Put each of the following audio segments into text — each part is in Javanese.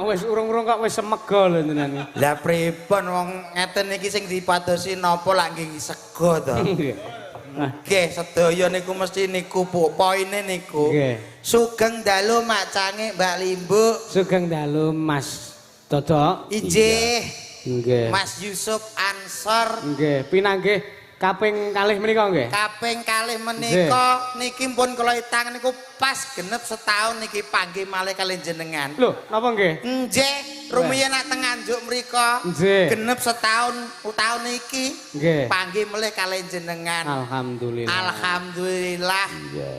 wis urung-urung kok wis semega lho jenengan. Lah pripun wong ngeten iki sing dipadosi napa lak nggih sego to. Nggih sedaya niku mesti niku Bu poine niku. Sugeng dalu Mak Cange Mbak Limbu. Sugeng dalu Mas Dodok. Injih. Nggih. Mas Yusuf Ansor. Nggih, pinanggih kaping kalih menika nggih. Kaping kalih menika niki pun kula itang niku pas genep setahun niki panggih malih kalian jenengan. Lho, napa nggih? Nggih, rumiyin nak teng Nganjuk mriku. Genep setahun tahun niki. Nggih. Panggih malih kalian jenengan. Alhamdulillah. Alhamdulillah.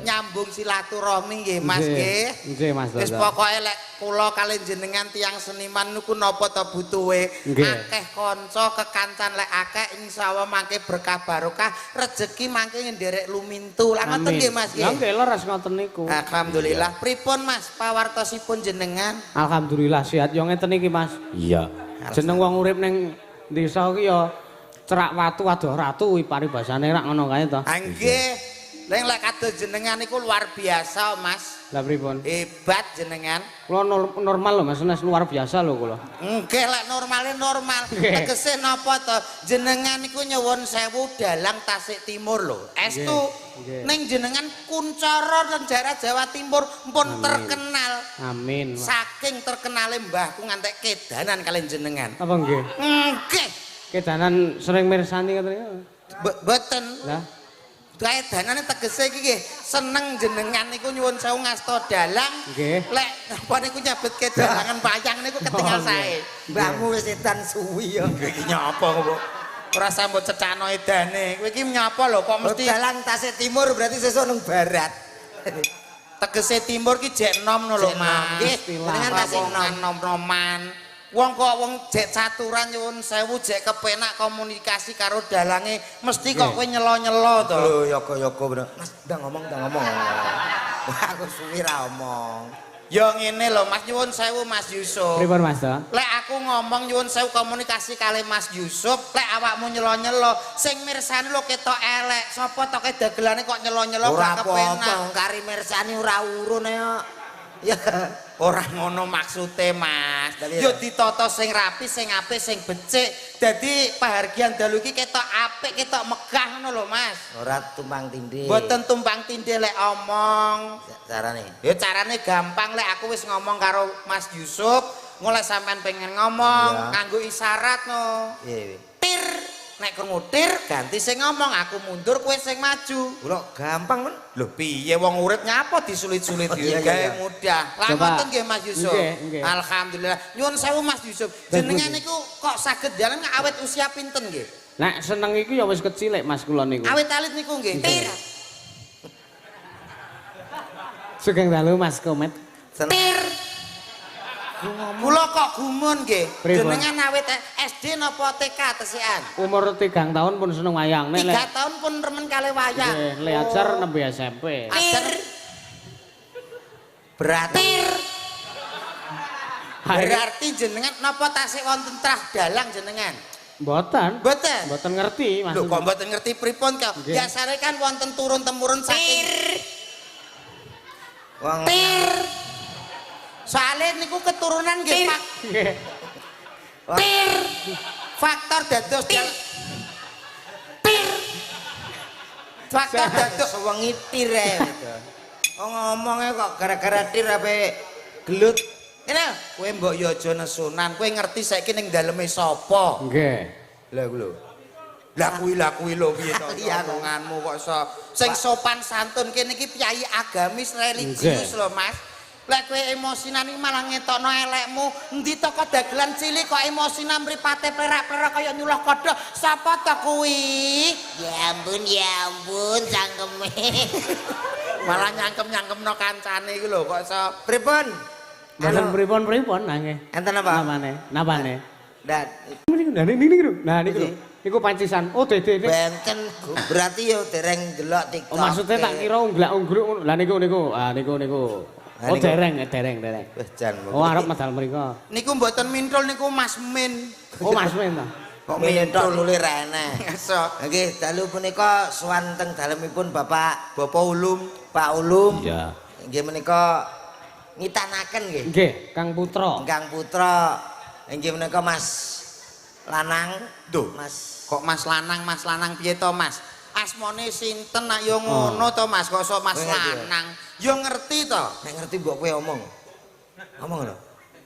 Nyambung silaturahmi nggih Mas nggih. Nggih Mas. Wis pokoke lek kula kalian jenengan tiyang seniman niku napa ta butuhe. Akeh kanca kekancan lek akeh insyaallah mangke berkah barokah rezeki mangke nderek lumintu. Lah ngoten nggih Mas nggih. Ya nggih leres ngoten niku. Alhamdulillah. Pripun Mas pawartosipun jenengan? Alhamdulillah sehat yo ngeten iki Mas. Iya. Jeneng wong urip ning desa iki ya cerak watu adoh ratu kuwi paribasane rak ngono kae to. Nggih. Lek kados jenengan niku luar biasa Mas. Lah pripun? Hebat jenengan. Kula normal lho Mas, luar biasa lho kula. Nggih lek normale normal. Tegese napa to? Jenengan niku nyuwun sewu dalang Tasik Timur lho. Estu ning jenengan kuncoro teng daerah Jawa Timur pun terkenal. Amin. Saking terkenale mbahku ngantek kedanan kalian jenengan. Apa nggih? Nggih. Kedanan sering mirsani katanya. Mboten. Lah Kedanane tegese iki nggih seneng jenengan niku nyuwun sewu ngasta dalang. Nggih. Lek apa niku nyebut kedalangan wayang niku ketinggal sae. Mbahmu wis edan suwi ya. Iki nyapa kok. Ora sambut cecano edane. Kowe iki nyapa lho kok mesti dalang Tasik Timur berarti sesuk nang barat. Tegese timur ki jek nom lho Mas. Nggih, jenengan Tasik nom-noman. Wong kok wong jek caturan nyuwun sewu jek kepenak komunikasi karo dalange mesti kok kowe nyelo-nyelo to. Lho yoga-yoga bener. Mas ndang ngomong. Wah aku suwi ra omong. Ya ngene lho Mas nyuwun sewu Mas Yusuf. pripun Mas to? Lek aku ngomong nyuwun sewu komunikasi kali Mas Yusuf, lek awakmu nyelo-nyelo sing mirsani lho ketok elek. Sapa to dagelane kok nyelo-nyelo gak kepenak. Ora apa-apa kari mirsani ora urun ya. Ora ngono maksude Mas. Yo ditata sing rapi, sing apik, sing becik. Dadi pahargyan dalu iki ketok apik, ketok megah ngono lho Mas. Ora tumpang tindih. Mboten tumpang tindih lek omong. Carane? Ya carane gampang lek aku wis ngomong karo Mas Yusuf, mulai sampean pengen ngomong nganggo isyarat no. Iya. Tir. Nek krungu tir ganti sing ngomong, aku mundur kowe sing maju. Lho gampang men. Lho piye wong urip nyapa disulit-sulit iki gawe mudah. Lah ngoten nggih Mas Yusuf. Alhamdulillah. Nyuwun sewu Mas Yusuf. Jenengan niku kok saged jalan awet usia pinten nggih? Nek seneng iku ya wis kecil lek Mas kula niku. Awet alit niku nggih. Tir. Sugeng dalu Mas Komet. Tir. Kula kok gumun nggih. Jenengan awet SD napa TK tesikan? Umur 3 tahun pun seneng wayang. Nek 3 tahun pun remen kali wayang. Nggih, lek ajar nembe SMP. Ajar. Berarti jenengan napa tasik wonten trah dalang jenengan? Mboten. Mboten ngerti Mas. Lho kok mboten ngerti pripun kok? Biasane kan wonten turun-temurun saking wong soalnya niku keturunan nggih Pak. Tir. Faktor dados faktor dados wengi tir oh ngomongnya kok gara-gara tir ape gelut. Ngene kowe mbok yo aja nesunan, kowe ngerti saiki ning daleme sapa? Nggih. Lah lho. Lah kuwi lho piye to omonganmu kok iso sing sopan santun kene iki piyai agamis religius lho Mas. Lek kowe emosinan iki malah ngetokno elekmu. Endi to kok dagelan cilik kok emosinan mripate perak-perak kaya nyuluh kodhok. Sapa to kuwi? Ya ampun cangkeme. Malah nyangkem-nyangkemno kancane iki lho kok iso. Pripun? Mboten pripun-pripun nggih. Enten apa? Napane? Dat. Nah niku. Niku pancisan. Oh dede. Benten berarti yo dereng delok TikTok. Oh maksudnya tak kira unglak-ungluk. Lah niku. Ah niku. Oh dereng. Wis jan. Oh arep medal mriko. Niku mboten mintul niku Mas Min. Oh Mas Min ta. Kok mintul lule ra enak. Nggih, dalu punika suwanteng dalemipun Bapak Ulum, Pak Ulum. Iya. Nggih menika ngitanaken nggih. Nggih, Kang Putra. Kang Putra inggih menika Mas Lanang. Duh, Mas kok Mas Lanang piye to, Mas? Asmane sinten nak yo ngono to, Mas? Kok sok Mas Lanang? Yo ngerti to. nek ngerti mbok kowe omong. Ngomong lho.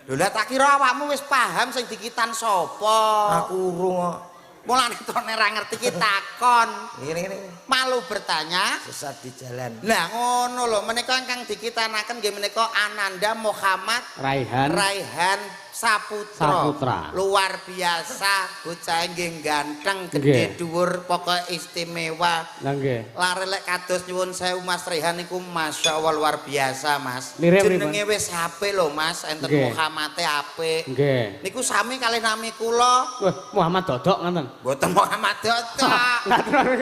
Lho lah tak kira awakmu wis paham sing dikitan sapa. Aku urung kok. Mulane to nek ra ngerti ki takon. Ngene. Malu bertanya. Sesat di jalan. Lah ngono lho, menika ingkang dikitanaken nggih menika Ananda Muhammad Raihan Saputra. Luar biasa, bocah nggih ganteng, gedhe dhuwur, pokoke istimewa. Lah nggih. Lare lek kados nyuwun sewu Mas Raihan niku masyaallah luar biasa, Mas. Jenenge wis apik lho, Mas, enten Muhammad apik. Nggih. Niku sami kalih nami kula. Wah, Muhammad Dodok ngoten. Mboten Muhammad Dodok.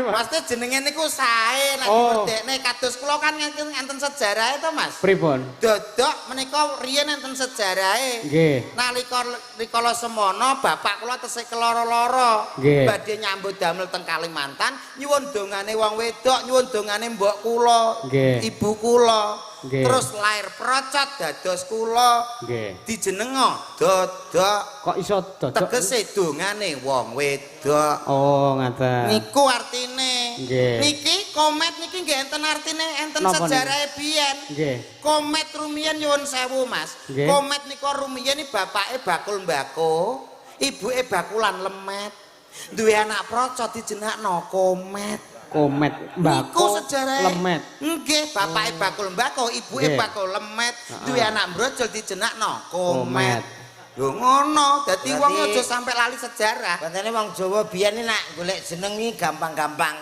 Maksudnya jenenge niku sae nek diperdekne kados kula kan enten sejarahe to, Mas. Pripun? Dodok menika riyen enten sejarahe. Nggih. Nalika rikala semono bapak kula tesih keloro-loro. Badhe nyambut damel teng Kalimantan, nyuwun dongane wong wedok, nyuwun dongane mbok kula, ibu kula. Terus lair procot dados kula. Dijenenga Dodok. Kok iso Dodok? Tegese dongane wong wedok. Oh, ngaten. Niku artine. Nggih. Niki komet niki nggih enten artine, enten sejarahe biyen. Nggih. Komet rumiyin nyuwun sewu, Mas. Komet nika rumiyin iki bapake bakul mbako, ibuke bakulan lemet. Duwe anak procot dijenakno Komet. Komet mbako lemet. Nggih, bapake bakul mbako, ibuke bakul lemet. Duwe anak brojol dijenakno Komet. Lho ngono, dadi wong aja sampe lali sejarah. Katane wong Jawa biyen nak golek jeneng iki gampang-gampang.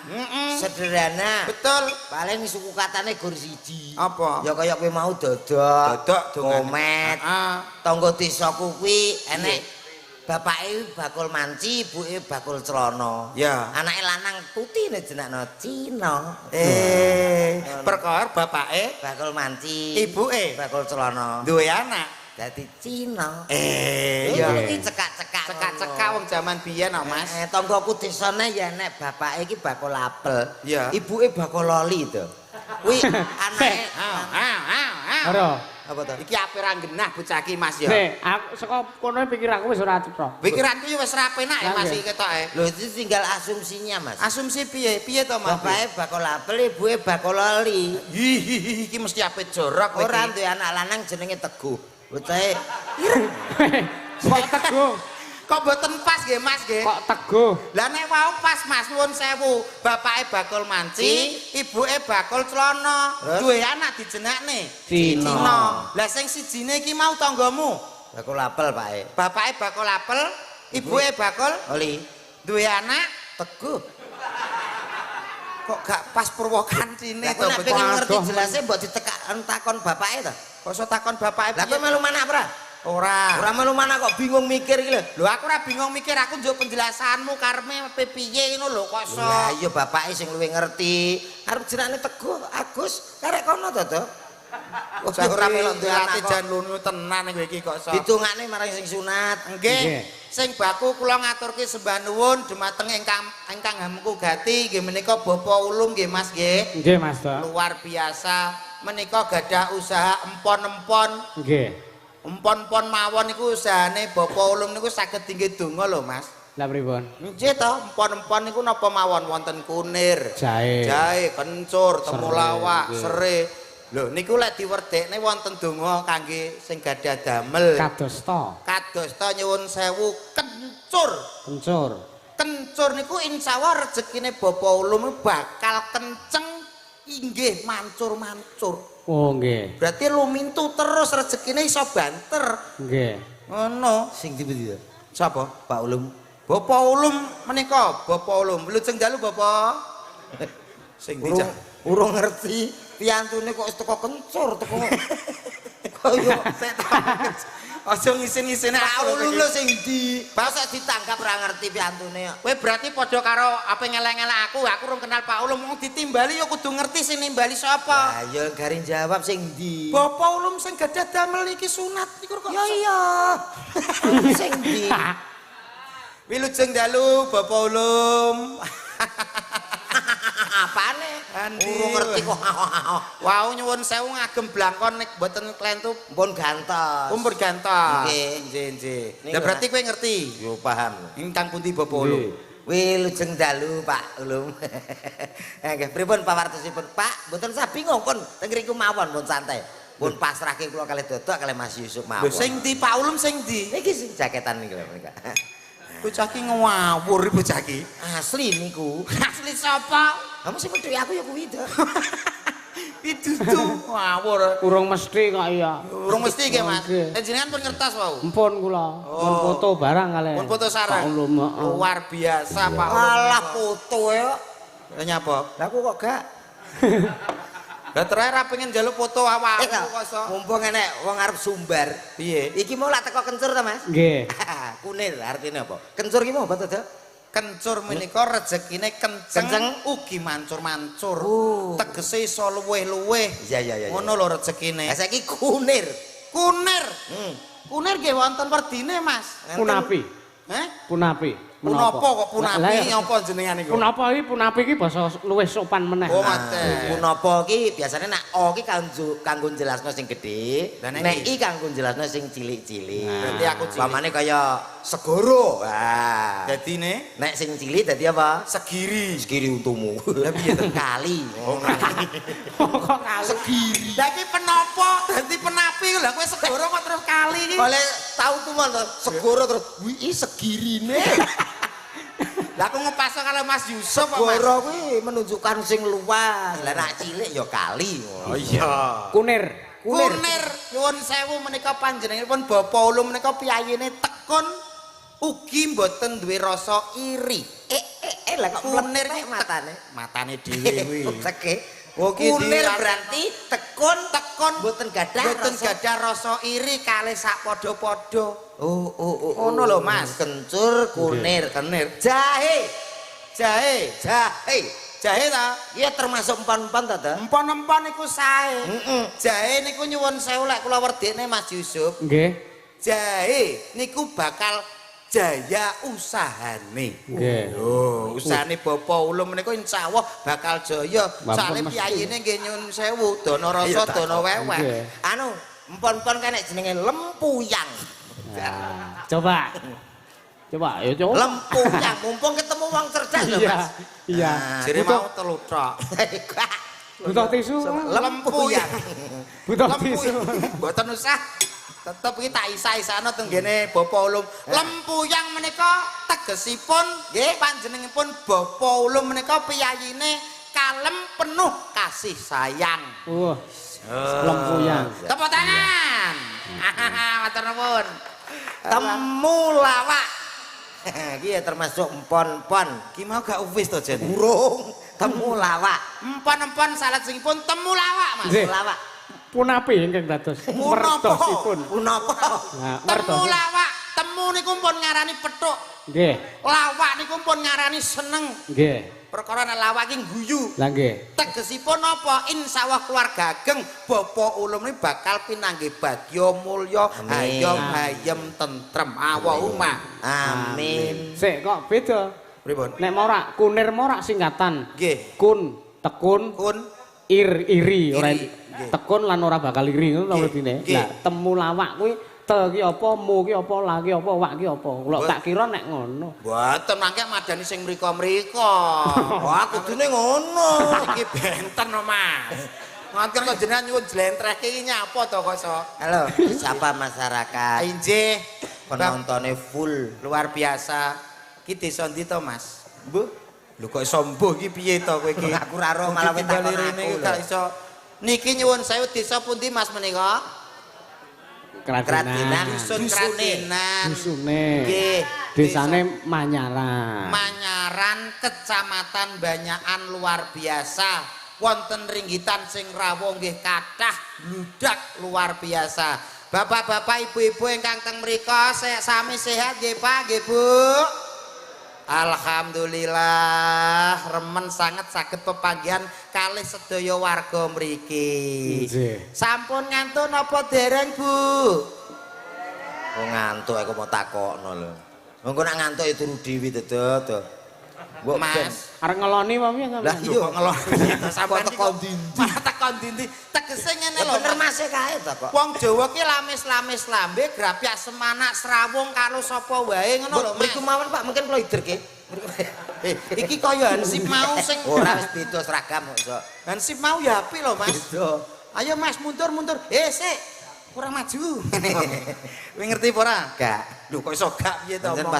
Sederhana. Betul. Paling suku katane gur siji. Apa? Ya kaya kowe mau Dodok, Komet. Komet. Tangga desaku kuwi enek bapake bakul manci, ibuke bakul celana. Ya. Anake lanang putine jenakno Cina. Perkara bapake bakul manci, ibuke bakul celana. duwe anak. Dadi Cina. Ya iki cekak-cekak. Cekak-cekak wong jaman biyen kok, Mas. Tanggaku desane ya nek bapake iki bakul apel, ibuke bakul loli to. Kuwi anake. Ora. Apa to? Iki ape ra genah bocah iki, Mas ya. Nek aku saka kono pikiranku wis ora cetha. Pikiranku yo wis ra penak ya, Mas iki ketoke. Lho itu tinggal asumsinya, Mas. Asumsi piye? Piye to, Mas? Bapake bakul apel, ibuke bakul loli. Iki mesti ape jorok kowe. Ora duwe anak lanang jenenge Teguh. Bocahe Kok Teguh? Kok mboten pas nggih, Mas nggih? Kok Teguh? Lah nek wau pas, Mas, nuwun sewu. Bapake bakul manci, ibuke bakul celana. Duwe anak dijenakne Cina. Lah sing sijine iki mau tanggamu. bakul apel, Pak. Bapake bakul apel, ibuke bakul loli. Duwe anak Teguh. kok gak pas Purwokantine Lah to. kok pengen ngerti jelasnya mbok takon bapake to. Kok iso takon bapake Lah kowe melu manak ora? Ora. Ora melu manak kok bingung mikir iki lho. Lho aku ora bingung mikir, aku njuk penjelasanmu karme piye ngono lho kok iso. Lah iya bapake sing luwih ngerti. Arep jenenge Teguh, Agus, karek kono to, Dok. Ora melok dilatih jan lunu tenan kowe iki kok iso. Ditungakne marang sing sunat. Nggih. Sing baku kula ngaturke sembah nuwun dumateng ingkang hamku gati nggih menika Bapak Ulum nggih Mas nggih. Nggih, Mas, Dok. Luar biasa. Menika gadah usaha empon-empon. Nggih. Empon-empon mawon niku usahane Bapak Ulum niku saged tinggi donga lho, Mas. Lah pripun? Nggih to, empon-empon niku napa mawon wonten kunir, jahe, kencur, temulawak, serai. Lho niku lek diwerdekne wonten donga kangge sing gadah damel. Kadosta nyuwun sewu kencur. Kencur niku insyaallah rezekine Bapak Ulum bakal kenceng inggih mancur-mancur. Oh nggih. Berarti lumintu terus rezekine iso banter. Nggih. Ngono. Sing dipundi to? Sapa? Pak Ulum. Bapak Ulum menika, Bapak Ulum. Lujeng dalu Bapak. Sing dijak urung ngerti piantune kok wis teko kencur teko. Kaya setan. Aja ngisin-ngisine Pak Ulum lho sing di basa ditangkap ora ngerti piantune. Kowe berarti padha karo apa ngelek-ngelek aku urung kenal Pak Ulum wong ditimbali ya kudu ngerti sing nimbali sapa. Lah ya garing jawab sing di. Bapak Ulum sing gadah damel iki sunat iku kok. Ya iya. Sing di. Wilujeng dalu Bapak Ulum. Apane? Urung ngerti kok. Wau nyuwun sewu ngagem blangkon nek mboten klentu Pun gantos. Pun gantos. Nggih. Nggih. Lah berarti kowe ngerti. Yo paham. Ingkang pundi Bapak Ulum? Wih, lujeng dalu Pak Ulum. Nggih, pripun pawartosipun Pak? Mboten usah bingung pun teng ngriku mawon pun santai. Pun pasrahke kula kalih Dodok kalih Mas Yusuf mawon. Lho sing ndi Pak Ulum sing ndi? Niki sing jaketan niku lho menika. Bocah ki ngawur bocah ki. Asli niku. Asli sapa? Kamu sing medhi aku ya kuwi to. Pidudu ngawur. Urung mesti kok iya. Urung mesti nggih Mas. Nggih. Jenengan pun ngertos wau. Empun kula. Pun foto barang kalih. Pun foto sareng. Pak Ulum, heeh. Luar biasa Pak Ulum. Alah foto ya. Lah nyapa? Lah aku kok gak. Lah terakhir ra pengen njaluk foto awakmu kok iso. Mumpung enek wong arep sumbar. Piye? Iki mau lak teko kencur ta, Mas? Nggih. Kunir artine apa? Kencur ki mau apa to, Dok? Kencur menika rezekine kenceng ugi mancur-mancur. Tegese iso luweh-luweh. Iya. Ngono lho rezekine. Lah saiki kunir. Kunir. Kunir nggih wonten werdine, Mas. Punapi. Punapi. Punapa kok punapi apa jenengan niku? Punapa iki basa luwih sopan meneh. Oh, ngoten. Punapa ki biasane nek o ki kanggo jelasno sing gedhe, nek i kanggo jelasno sing cilik-cilik. Berarti aku cilik. Pamane kaya segoro. Wah. Dadine Nek sing cilik dadi apa? segiri. Segiri untumu. Lah piye to? Kali. Kok kali. Segiri. Lah iki penapa dadi penapi lho kowe segoro kok terus kali iki. Oleh tau tuman to, segoro terus wi segirine. Lah aku ngepaso kalau Mas Yusuf apa Mas? Segoro kuwi menunjukkan sing luas. Lah nek cilik ya kali. Oh iya. Kunir. Kunir nyuwun sewu menika panjenenganipun Bapak Ulum menika piyayine tekun ugi mboten duwe rasa iri. Lah kok Kunir kunir ki matane. matane dhewe kuwi. Teke. Oke, Kunir berarti tekun mboten gadah mboten rasa. gadah rasa iri kalih sak padha-padha. Oh. Ngono lho, Mas. Kencur, kunir, Kenir. jahe. Jahe. Jahe ta? Iya termasuk empan-empan ta, Ta? Empon-empon iku sae. Jahe niku nyuwun sewu lek kula werdene Mas Yusuf. Nggih. Jahe niku bakal jaya usahane. Nggih. Oh, usahane Bapak Ulum menika insyaallah bakal jaya. Bapak Soale mesti. piyayine nggih nyuwun sewu, dana rasa, dana weweh. Nggih. Anu, empon-empon kan nek jenenge lempuyang. Nah, coba. Ya coba. Lempuyang, mumpung ketemu wong cerdas lho, Iya. Mas. Iya. Jere mau telu tok. Butuh tisu. Lempuyang. Butuh Lempu. tisu. Mboten usah. Tetep iki tak isa-isano teng ngene Bapak Ulum. Lempuyang menika tegesipun nggih panjenenganipun Bapak Ulum menika piyayine kalem penuh kasih sayang. Wah. Lempuyang. Tepuk tangan. Matur nuwun. Temulawak. Iki ya termasuk empon-empon. Ki mau gak wis to Jen? Burung temulawak. Empon-empon salajengipun temulawak Mas. Nggih. Temulawak. Punapi ingkang dados mertosipun. Punapa? Nah, mertos. Temulawak, temu niku pun ngarani pethuk. Nggih. Lawak niku pun ngarani seneng. Nggih. Perkara nek lawak ki guyu. Lah nggih. Tegesipun apa? Insyaallah keluarga ageng Bapak Ulum ini bakal pinanggih bagya mulya, hayom hayem tentrem. Allahumma Amin. Sik kok beda. Pripun? Nek morak kunir morak singkatan. Nggih. Kun, tekun, Kun iri ora Iri, nggih. tekun lan ora bakal iri ngono to Nggih, wedine. nggih. Lah temulawak kuwi te ki apa, mu ki apa, la ki apa, wak ki apa. Kula tak kira nek ngono. mboten mangke madani sing mriko-mriko. Wah, kudune ngono. Iki benten no, Mas. Ngoten kok jenengan nyuwun jlentrehke iki nyapa to kok iso? Halo, sapa masyarakat? Injih, Penontonnya full. luar biasa. Ki desa ndi to, Mas? Mbuh. Lho kok iso mbuh iki piye to kowe iki? Aku ra roh malah Ditinggal takon rene aku, gak lho. iso. Niki nyuwun sewu desa pundi Mas menika? Kratinan. Dusun Dusune. Kratinan. Dusune. Nggih. Desane Manyaran. Manyaran Kecamatan Banyakan luar biasa. Wonten ringgitan sing rawuh nggih kathah bludak luar biasa. Bapak-bapak, ibu-ibu ingkang teng mrika sami sehat nggih Pak, nggih Bu. Alhamdulillah remen sanget saged pepanggihan kalih sedaya warga mriki. Nggih. Sampun ngantun apa dereng Bu? Oh ngantuk aku mau takokno lho. Engko nak ngantuk ya turu dhewe to. Mbok Mas, Arek ngeloni apa piye sampean? Lah iya kok ngeloni sampean teko ndi-ndi. Malah teko ndi-ndi. Tegese ngene lho. Bener Mas kae to kok. Wong Jawa ki lamis-lamis lambe grapyak semanak srawung karo sapa wae ngono lho. Mriku mawon Pak, mungkin kula iderke. Iki kaya Hansip mau sing ora wis beda seragam kok iso. Hansip mau ya apik lho Mas. Beda. Ayo Mas mundur. Sik. Kurang maju. Kowe ngerti apa ora? Gak. Lho kok iso gak piye to omong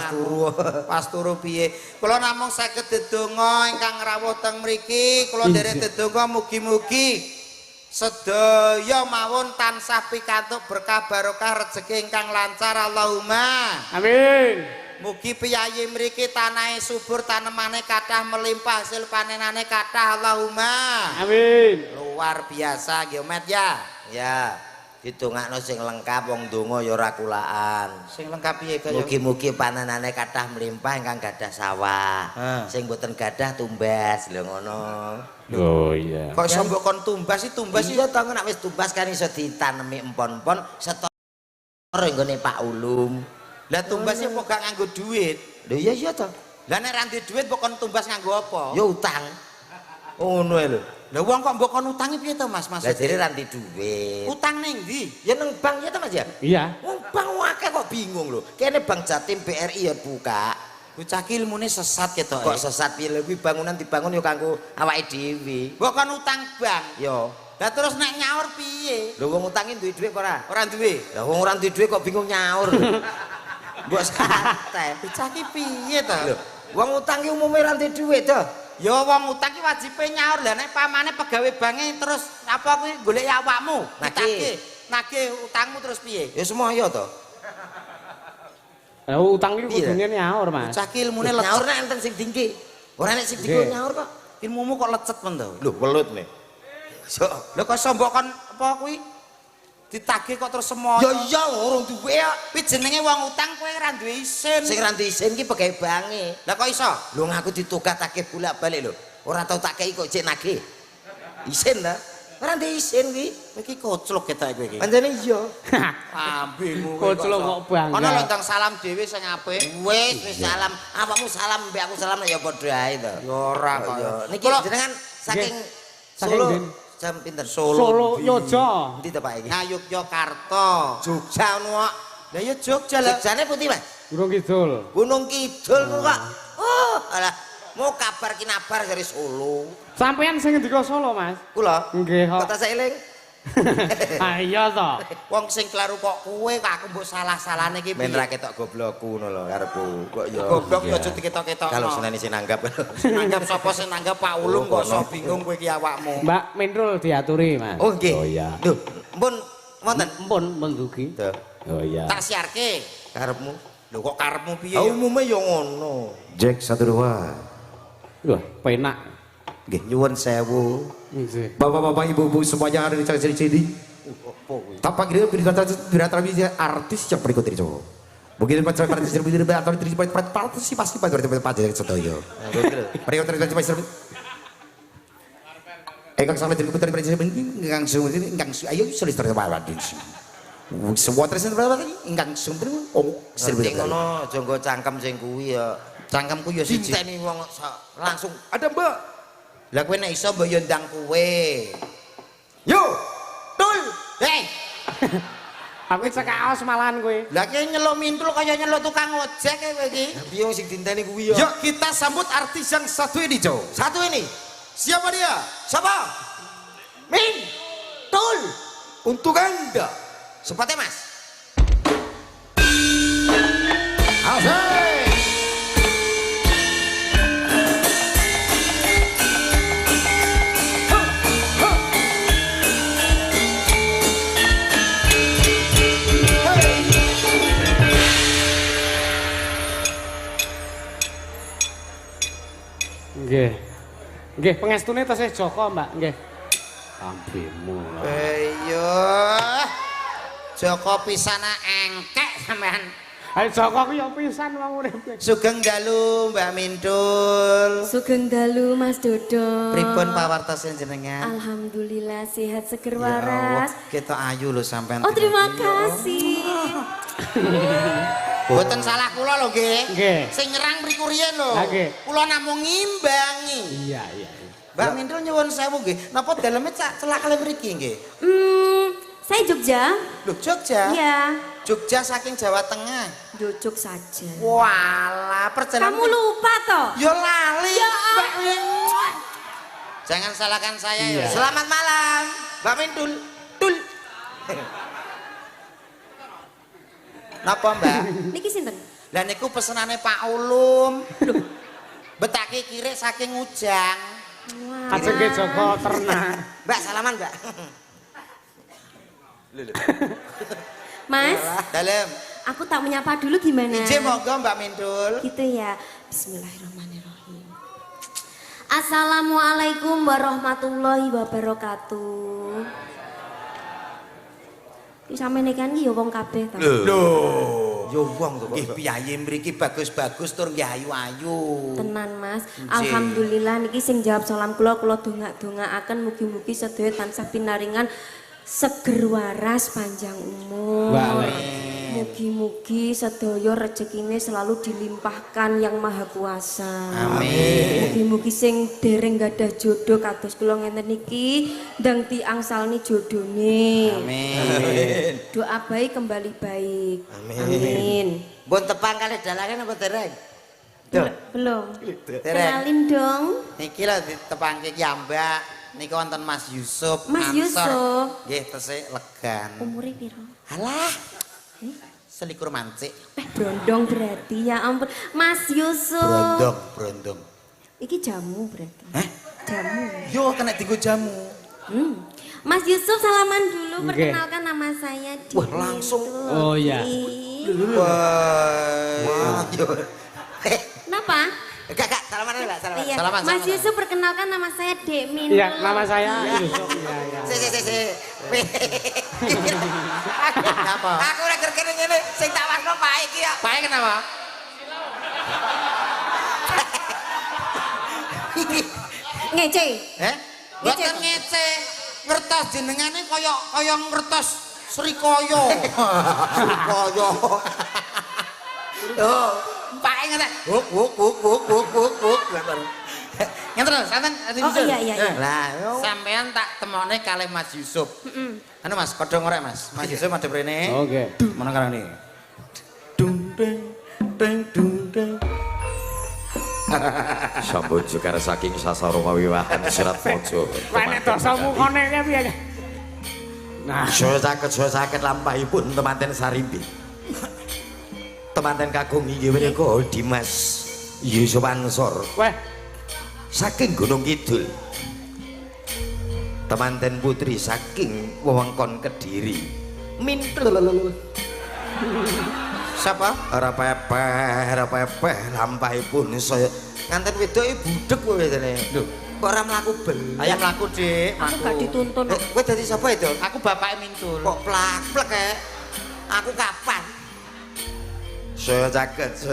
pas turu piye. Kula namung saged dedonga ingkang rawuh teng mriki, kula nderek dedonga mugi-mugi sedaya mawon tansah pikantuk berkah barokah rezeki ingkang lancar Allahumma. Amin. Mugi piyayi mriki tanahe subur, tanemane kathah melimpah, hasil panenane kathah Allahumma. Amin. Luar biasa nggih Met ya. Ya. Ditungakno sing lengkap wong donga ya ora kulaan. Sing lengkap piye kaya? Mugi-mugi panenane kathah mlimpah ingkang gadah sawah. Sing mboten gadah tumbas lho ngono. Oh iya. Kok iso mbok kon tumbas iya to nek wis tumbas kan iso ditanemi empon-empon setor nggone Pak Ulum. Lah tumbas kok gak nganggo duit. Lho iya to. Lah nek ra ndek duit mbok kon tumbas nganggo apa? Ya utang. Ngono lho. Lah wong kok mbok kon utangi piye to Mas? Lah jare ra ndek duit. Utang ning ndi? Ya nang bank ya to Mas ya? Iya. Wong bank akeh kok bingung lho. Kene Bank Jatim BRI ya buka. Bocah ki ilmune sesat ketoke. Kok sesat piye lho kuwi bangunan dibangun ya kanggo awake dhewe. Mbok kon utang bank. Ya. Lah terus nek nyaur piye? Lho wong utangi duwe dhuwit ora? Ora duwe. Lah wong ora duwe dhuwit kok bingung nyaur. Mbok santai. Bocah ki piye to? Lho, wong utang ki umume ora duwe dhuwit to. Ya wong utang ki wajibe nyaur. Lah nek pamane pegawe banke terus apa kuwi golek awakmu. Nagih utangmu terus piye? Ya semoyo to. Lah utang iki kudune nyaur, Mas. Bocah ki ilmune lecet. Nyaur nek enten sing dingke. Ora nek sing dingke nyaur kok. Ilmumu kok lecet men to. Lho welut nih. So, lho kok sombok kon apa kuwi? Ditagih kok terus semoyo. Ya iya urung duwe kok. Kuwi jenenge wong utang kowe ora duwe isin. Sing ora duwe isin ki pegawe bange. Lah kok iso? Lho ngaku ditugas takih bolak-balik lho. Ora tau tak kei kok cek nagih. Isin ta? Ora duwe isin ki. Kowe iki koclok ketoke kowe iki. Pancene iya. Ambemu koclok kok bangga. Ana lho ndang salam dhewe sing apik. Wis salam. Awakmu salam mbek aku salam ya padha ae to. Ya ora kok. Niki jenengan saking Solo. Jam pinten? Solo Yojo. Endi to Pak iki? Ngayogyakarta. Jogja ngono kok. Lah ya Jogja lho. Jogjane pundi, Mas? Gunung Kidul. Gunung Kidul kok. Oh, alah. Mau kabar kinabar dari Solo. Sampeyan sing ngendika Solo, Mas? Kula. Nggih, kok. Kota Sailing. Ah iya to. Wong sing kleru kok kowe kok aku mbok salah-salahne iki piye? Men ra ketok goblokku ngono lho karepku. Kok ya. Goblok ya aja diketok-ketok. Kalau senene sing nanggap. Nanggap sapa sing nanggap Pak Ulung kok iso bingung kowe iki awakmu. Mbak Minrul diaturi, Mas. Oh nggih. Oh iya. Lho, mpun wonten. Mpun dugi. Oh iya. Tak siarke karepmu. Lho kok karepmu piye? Umume ya ngono. Jack 1 2. Lho, penak. Nggih, nyuwun sewu. Nggih. Bapak-bapak, ibu-ibu semuanya ada di sini. Tampak dia berdiri artis yang berikut ini cowok. Mungkin partisipasi pada pajak Sotoyo. Engkang sampai dari putri presiden engkang ayo sulit terbawadin. Semua tersen berapa tadi? Engkang sumber Sing ngono aja nggo cangkem sing kuwi ya. Cangkemku ya siji. Dinteni wong langsung ada Mbak. Lah kowe nek iso mbok yo ndang kowe. Yo. Tul. Hei. Aku cekaos malahan kowe. Lah ki nyeluk mintul kaya nyeluk tukang ojek kowe iki. Lah piye sing dinteni kuwi ya? Yuk kita sambut artis yang satu ini, Jo. Satu ini. Siapa dia? Siapa? Min. Tul. Untuk Anda. Sepatnya Mas. Asik. Nggih. Nggih, pengestune tesih Joko, Mbak. Nggih. Ambimu. Iya. Joko pisana engkek sampean. Ayo Joko ku ya pisan wong urip. Sugeng dalu Mbak Mintul. Sugeng dalu Mas Dodo. Pripun pawartos jenengan? Alhamdulillah sehat seger Ya Allah, waras. kita ayu lho sampean. Oh terima kasih. Mboten salah kula lho nggih. Nggih. Sing nyerang mriku riyen lho. Lah nggih. Kula namung ngimbangi. Iya, iya. Mbak Mindul nyuwun sewu nggih. Napa daleme celak kali mriki nggih? Saya Jogja. Lho Jogja? Iya. Jogja saking Jawa Tengah. Jujug saja. Walah, perjalanan. Kamu lupa toh? Yo lali. Ya Mbak Mindul. Jangan salahkan saya ya. Selamat malam, Mbak Mindul. Tul. Napa, Mbak? Niki sinten? Lah niku pesenane Pak Ulum. Betake kirik saking Ujang. Kajenge Joko ternak. Mbak, salaman, Mbak. Mas, Dalem. aku tak menyapa dulu gimana? Ije monggo Mbak Mindul. Gitu ya. Bismillahirrahmanirrahim. Assalamualaikum warahmatullahi wabarakatuh. Iki sampeyan kan iki ya wong kabeh ta. Lho. Yo wong to. Nggih piyayi mriki bagus-bagus tur nggih ayu-ayu. Tenan Mas. Alhamdulillah niki sing jawab salam kula dongak-dongakaken mugi-mugi sedaya tansah pinaringan seger waras panjang umur. Mugi-mugi sedaya rezekine selalu dilimpahkan yang Maha Kuasa. Amin. Mugi-mugi sing dereng gadah jodoh kados kula ngenten iki ndang diangsalni jodone. Amin. Doa baik kembali baik. Amin. Amin. Mbon tepang kalih dalange napa dereng? Belum. Dereng. Kenalin dong. Niki lho ditepangke ki Mbak. Niki wonten Mas Yusuf. Mas Ansor. Yusuf. Nggih tesih legan. Umure piro? Alah. Selikur mancik. Brondong berarti ya ampun. Mas Yusuf. Brondong. Iki jamu berarti. Hah? Jamu. Yo kena dienggo jamu. Mas Yusuf salaman dulu. Nggih. Perkenalkan nama saya. Wah, langsung. Oh, iya. Wah. Kenapa? Kak, salaman Mbak, salaman. Iya. Salaman. Mas Yusuf perkenalkan nama saya Dek Minul. Iya, nama saya Yusuf. Iya, iya. Si. Kenapa? Aku udah kerkene ngene, sing tak wasno Pak iki ya. Pak kenapa? Ngece. Mboten ngece. Ngertos jenengane kaya ngertos Srikaya. Srikaya. Yo, Pak ngene. Huk. Ngenten lho, santen Iya. Lah, sampean tak temone kalih Mas Yusuf. Anu Mas, kodho ngorek Mas. Mas Yusuf madhep rene. Oke. Mana karane? Sambut juga saking sasaro wawiwahan sirat mojo. Nek dosamu kene piye? Nah, Saket lampahipun temanten Sarimbi. Temanten kakung inggih menika Dimas Yusuf Ansor weh, saking Gunung Kidul. Temanten putri saking wewengkon Kediri. Mintul. Sapa? Ora pepeh lampahipun saya Nganten wedoke budhek kowe wedene. Lho, kok ora mlaku bel? Ayo mlaku, Dik. Aku gak dituntun. Kowe dadi sapa itu? Aku bapake Mintul. Kok plak-plek kek? Aku kapan? saya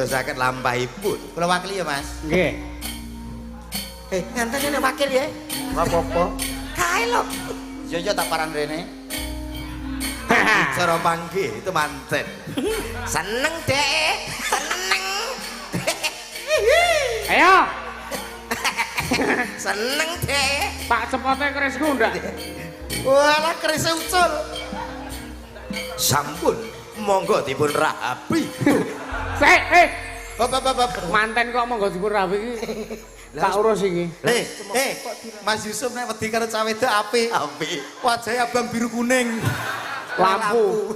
caket lampahipun. Kula wakili ya, Mas. nggih. Nganten ngene wakil ya. Ora apa-apa. Kae lho. Yo tak paran rene. Cara panggih temanten. Seneng, Dek. Seneng. Ayo, Seneng, Dek. Pak cepote kerisku ndak? Walah keris ucul. Sampun monggo dipun rahapi. Sik, Bab. manten kok monggo dipun rapi iki. Tak urus iki. Mas Yusuf nek wedi karo cah wedok apik. Wajahe abang biru kuning. Lampu.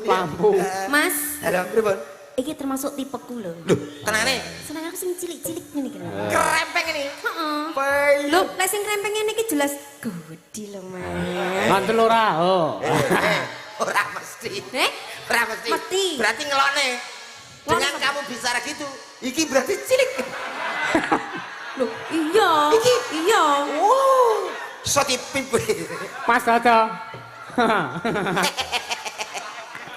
Mas, Halo, pripun? iki termasuk tipeku lho. Tenane. Seneng aku sing cilik-cilik ngene iki lho. Krempeng ini. Heeh. Lho, lek sing krempeng ngene iki jelas gudi lho, Mas. Mantel ora. Oh. Ora mesti. Ora mesti. Mesti. Berarti ngelone. Dengan kamu bicara gitu, iki berarti cilik. Loh, iya. Iya. Oh, so tipip. Mas Dodo.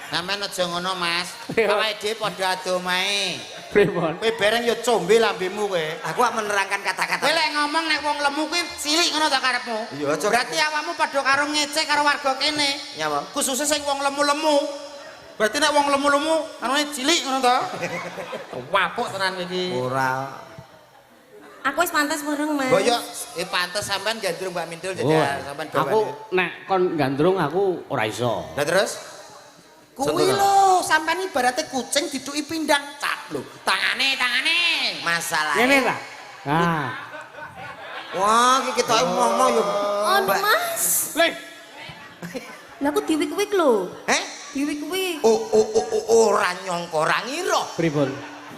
Sampeyan aja ngono, Mas. Iya. Awake dhewe padha adomae. Pripun? Kowe bareng ya combe lambemu kowe. Aku gak menerangkan kata-kata. Kowe lek ngomong nek wong lemu kuwi cilik ngono ta karepmu? Iya, Cok. Berarti awakmu padha karo ngecek karo warga kene. Ya, Bang. Khususnya sing wong lemu-lemu. Berarti nek wong lemu-lemu anune cilik ngono to? Wapuk tenan iki. Ora. Aku wis pantes bareng, Mas. Mbok yo pantes sampean gandrung Mbak Mindul jajal sampean gawane. Aku nek kon gandrung aku ora iso. Lah terus? Kuwi lho, sampean ibaratnya kucing diduki pindang cat lho. Tangane. Masalah. Ngene ta? Nah. Wah, iki ketoke ngomong yo. Aduh, Mas. Leh. Lah aku diwik-wik lho. Diwik-wik. Ora nyangka, ora ngira. Pripun?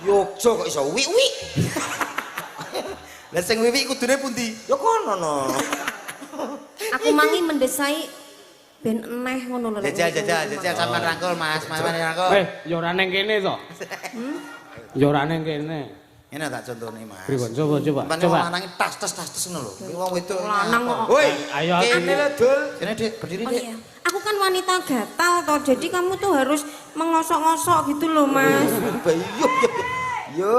Yogja kok iso wik-wik. Lah sing wiwik kudune pundi? Ya kono no. Aku mangi mendesai ben eneh ngono lho. Jajal sampean rangkul Mas, sampean rangkul. Ya ora ning kene to. Ya ora ning kene. Ngene tak contone Mas. Pripun? Coba. Coba lanang tas ngono lho. Kuwi wong wedok lanang kok. Woi, ayo kene lho Dul. Kene Dik, berdiri Oh Dik. iya. Aku kan wanita gatal toh, jadi kamu tuh harus mengosok-ngosok gitu loh, Mas. Yo,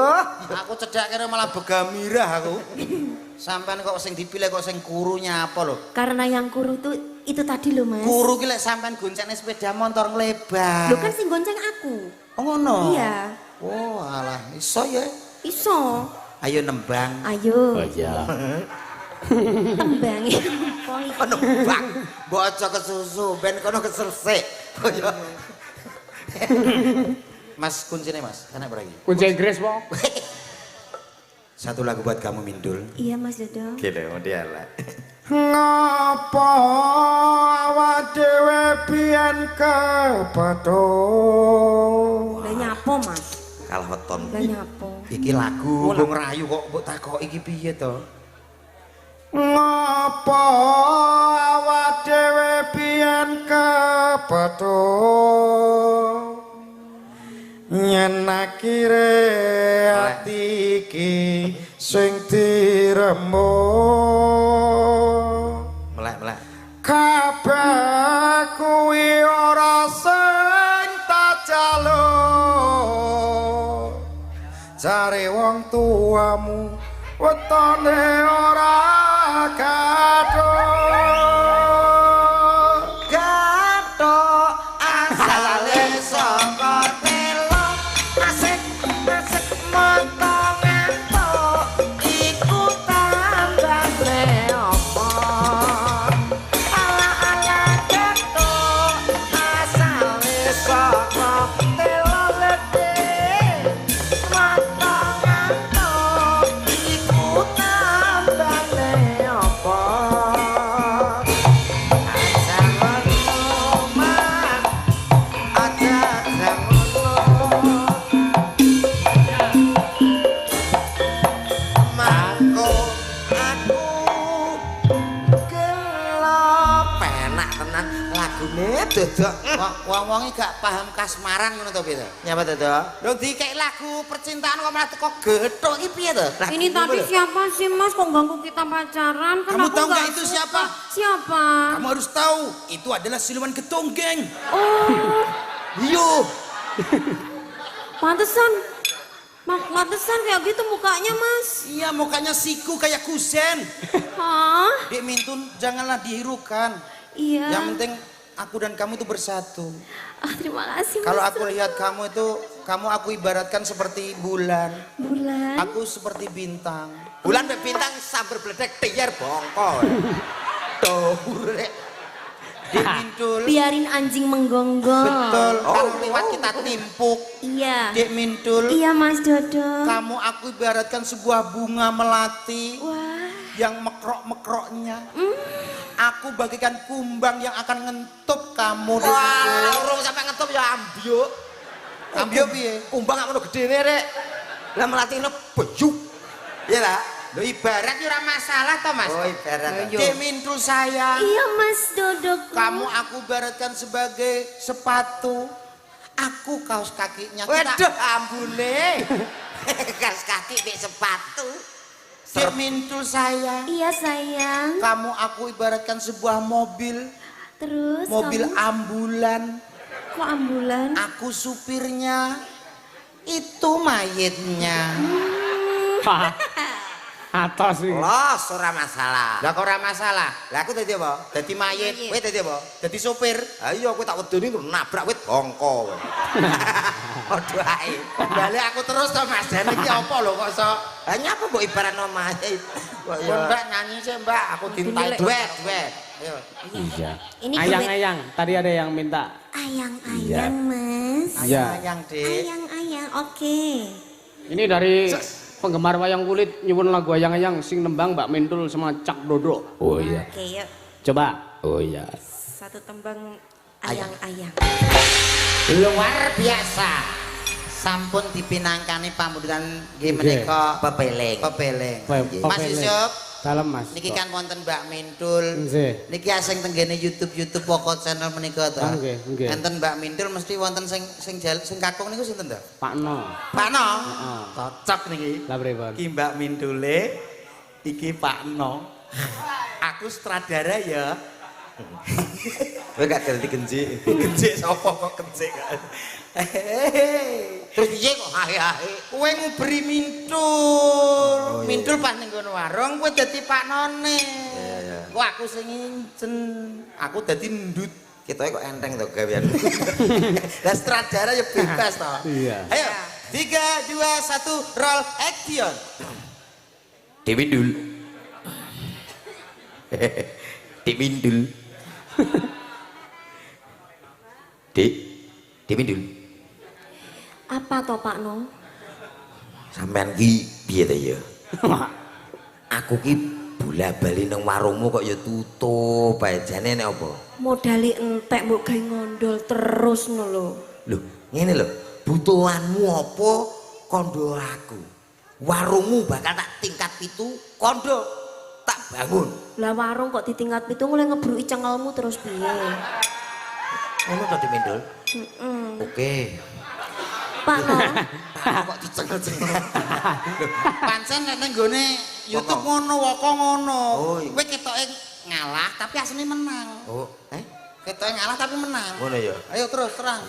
aku cedak kira malah begamirah aku. Sampean kok sing dipilih kok sing kurunya apa lho? Karena yang kuru tuh itu tadi loh, Mas. Kuru ki lek sampean goncengne sepeda motor nglebar. Lo kan sing gonceng aku. Oh ngono. Iya. Oh, alah, iso ya. Iso. Ayo nembang. Ayo. Oh iya. Tembangi. Oh, nembang. Bocah kesusu ben kono keselsek. Oh iya. Mas kuncinya Mas, enak beragi. Kunci Inggris po. Satu lagu buat kamu Mindul. Iya, Mas Dodo. Gitu, dia lah. Ngapa awak dhewe pian kepethuk Lah nyapo, Mas. Kalah weton. Lah nyapo. Iki lagu mbok ngerayu kok mbok takoki iki piye to? ngapa awak dhewe pian kepethuk yen akhire ati iki sing dirembuk Melek. kabeh kuwi ora sing tak jaluk jare wong tuamu wetone ora gathok asale saka telo asik montong entuk iku tambah apa ala gathok asale saka telo lete montong entuk iku tambah apa Dodok wong-wonge gak paham kasmaran ngono to piye to? nyapa Dodok? Lho dikek lagu percintaan kok malah teko gethuk iki piye to? Ini tadi siapa sih Mas kok ganggu kita pacaran? Kan Kamu aku tahu nggak nggak itu suka. siapa? Siapa? Kamu harus tahu, itu adalah siluman ketonggeng. Oh, Iyo. pantesan. Pantesan kayak gitu mukanya Mas. Iya, mukanya siku kayak kusen. Hah? Dek Mintun, janganlah dihirukan. Iya. Yang penting aku dan kamu itu bersatu. Ah, terima kasih Mas. Kalau aku lihat kamu itu, aku ibaratkan seperti bulan. Bulan. Aku seperti bintang. Bulan mbek bintang sambar bledek tiyer bongko. Tuh, rek. Dek Mintul. Biarin anjing menggonggong. Betul, kalau lewat kita timpuk. Iya. Dek Mintul. Iya Mas Dodo. Kamu aku ibaratkan sebuah bunga melati. Wah. Yang mekrok-mekroknya. Aku bagikan kumbang yang akan ngentup kamu. Wah, urung sampe ngetup ya ambyuk. Ambil piye? Kumbang gak ngono gedene rek. Lah melatine bejuk. Iya lah. Loh ibarat ya ora masalah toh Mas. Oh ibarat. Dek Mintul sayang. Iya Mas Dodo. Kamu aku ibaratkan sebagai sepatu. Aku kaos kakinya. Waduh ambune. Kaos kaki mek sepatu. Dek Mintul sayang. Iya sayang. Kamu aku ibaratkan sebuah mobil. Terus Mobil kamu ambulan. kok ambulan? Aku supirnya. Itu mayitnya. Atos iki. Los ora masalah. Lah kok ora masalah? Lah aku dadi apa? Dadi mayit. Kowe dadi apa? Dadi sopir. Ha iya kowe tak wedoni nabrak wit bongko kowe. Padha ae. Bali aku terus to Mas Jan iki apa lho kok iso? Ha nyapa mbok ibaratno mayit. Mbak nyanyi sih Mbak, aku dintai duet. Ayo. Iya. Ini Ayang-ayang, tadi ada yang minta. Ayang-ayang, Mas. Ayang, Dik. Ayang-ayang, oke. Ini dari penggemar wayang kulit nyuwun lagu ayang-ayang sing nembang Mbak Mintul sama Cak Dodo. Oh iya. Oke, yuk. Coba. Oh iya. Satu tembang ayang-ayang. Luar biasa. Sampun dipinangkani pamundutan nggih menika pepeleng. Mas Yusuf, dalam Mas. niki kan wonten Mbak Mintul. Nggih. Niki asing tenggene YouTube pokok channel menika to. Nggih. Enten Mbak Mintul mesti wonten sing kakung niku sinten to? Pak No. Pak No. Heeh. Cocok niki. Lah pripun? Iki Mbak Mintule, iki Pak No. Aku sutradara ya. Kowe gak ganti genjik. Genjik sapa kok genjik kan? Terus piye kok hae-hae? Kowe nguberi Mintul. Mintul pas ning kono warung kowe dadi Pak None. Iya. Kok aku sing ngincen. Aku dadi ndut. Ketoke kok enteng to gawean. Lah sutradara ya bebas to. Iya. Ayo. 3 2 1 roll action. Dimindul. Dimindul. Dimindul. Apa toh Pak No? Sampean ki piye ta ya? Aku ki bola-bali nang warungmu kok ya tutup bae jane nek apa? Modali entek mbok gawe ngondol terus no lho. Lho, ngene lho. Butuhanmu apa kondo aku? Warungmu bakal tak tingkat 7, kondo tak bangun. Lah warung kok di tingkat 7 mulai ngebruki cengelmu terus piye? Ngono to Dimindul? Oke. Pak No. Kok dicengel-cengel. Pancen nek nang gone YouTube ngono woko ngono. Kowe ketoke ngalah tapi asline menang. Oh, ketoke ngalah tapi menang. Ngono ya. Ayo terus terang.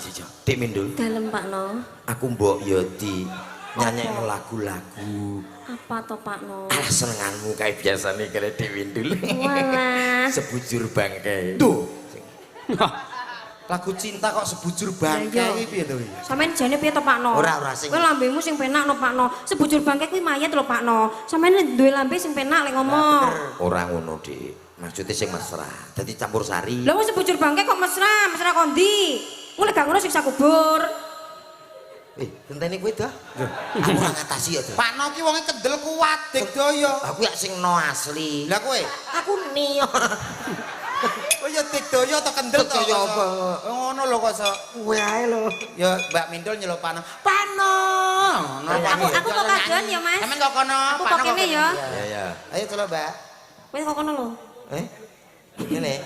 Dik Mindul. Dalem Pak No. Aku mbok ya di nyanyekno lagu-lagu. Apa toh Pak No? Senenganmu kae biasane kare Dik Mindul. Walah. Sebujur bangkai. Tuh. Lagu cinta kok sebujur bangkai iki piye to iki? Sampeyan jane piye to Pak No? Ora sing. Kowe lambemu sing penak no Pak No. Sebujur bangkai kuwi mayat lho Pak No. Sampeyan duwe lambe sing penak lek ngomong. Ora ngono, Dik. Maksudnya sing mesra. Dadi campur sari. Lha wong sebujur bangkai kok mesra? Mesra kondi? Mulai gak ngono siksa kubur. Genteni kowe dah. Aku ora ngatasi ya, Pak No ki wonge kendel kuat, Dik Daya. Aku ya sing no asli. Lah kowe? Aku Nio. Oh ya Dik Daya to kendel to. Ya apa? Ngono lho kok iso. Kowe ae lho. Ya Mbak Mindul nyeluk Pak No. Pak No. Aku kok kadoan ya, Mas. Sampeyan kok kono, Aku kok kene ya. Iya. Ayo coba, Mbak. Kowe kok kono lho. Ngene.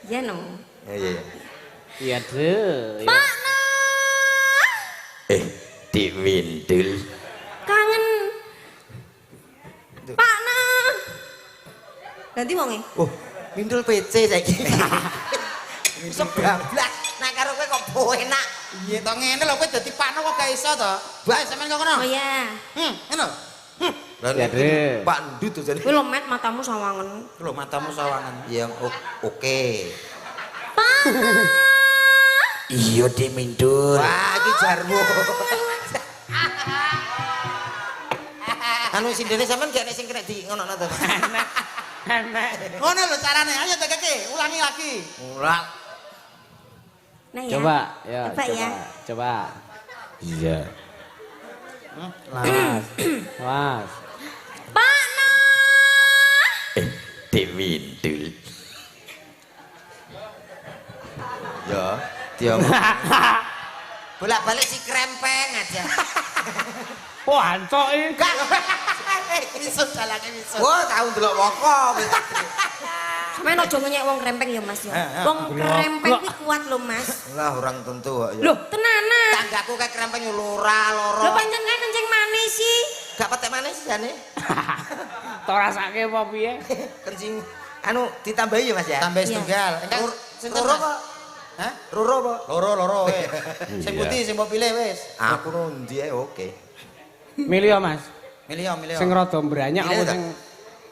Iya no. Iya. Iya deh. Pak No. Dik Mindul. Kangen. Pak No. Ganti wonge. Oh, Mindul PC saiki. Sebablas. Nek karo kowe kok enak. Iya to ngene lho kowe dadi Pak No kok gak iso to. Mbak sampean kok ngono. Oh iya. Ngono. Iya deh. Pak Ndut to jane. Kowe lho Met matamu sawangen. Lho matamu sawangan. Iya oke. Pak. Iya Dik Mindul. Wah, iki jarmu. Anu sindene sampean gak nek sing kena di ngono to. Enak. Ngono lho carane. Ayo tekeke, ulangi lagi. Ulang. Nah ya. Coba, ya. Coba ya. Coba. Iya. Mas. Pak No. Dik Mindul. Ya, dia bolak-balik si krempeng aja. Wah, hancok iki. Enggak. Misut jalannya misut. Wah, tahu delok woko. Sampeyan aja ngenyek wong krempeng ya Mas ya. Wong krempeng kuwi kuat lho Mas. Lah orang tentu kok ya. Loh, tenanan. Tanggaku kayak krempeng yo loro. Lho pancen kae kencing manis sih. Gak petek manis jane. To rasake apa piye? Kencing anu ditambahi ya Mas ya? Tambah setunggal. Loro kok. Hah? Loro apa? Loro wis. Sing putih sing mbok pilih wis. Aku nundi ae oke. Milih ya, Mas. Milio. Sing rada mbranyak Milio apa ta? sing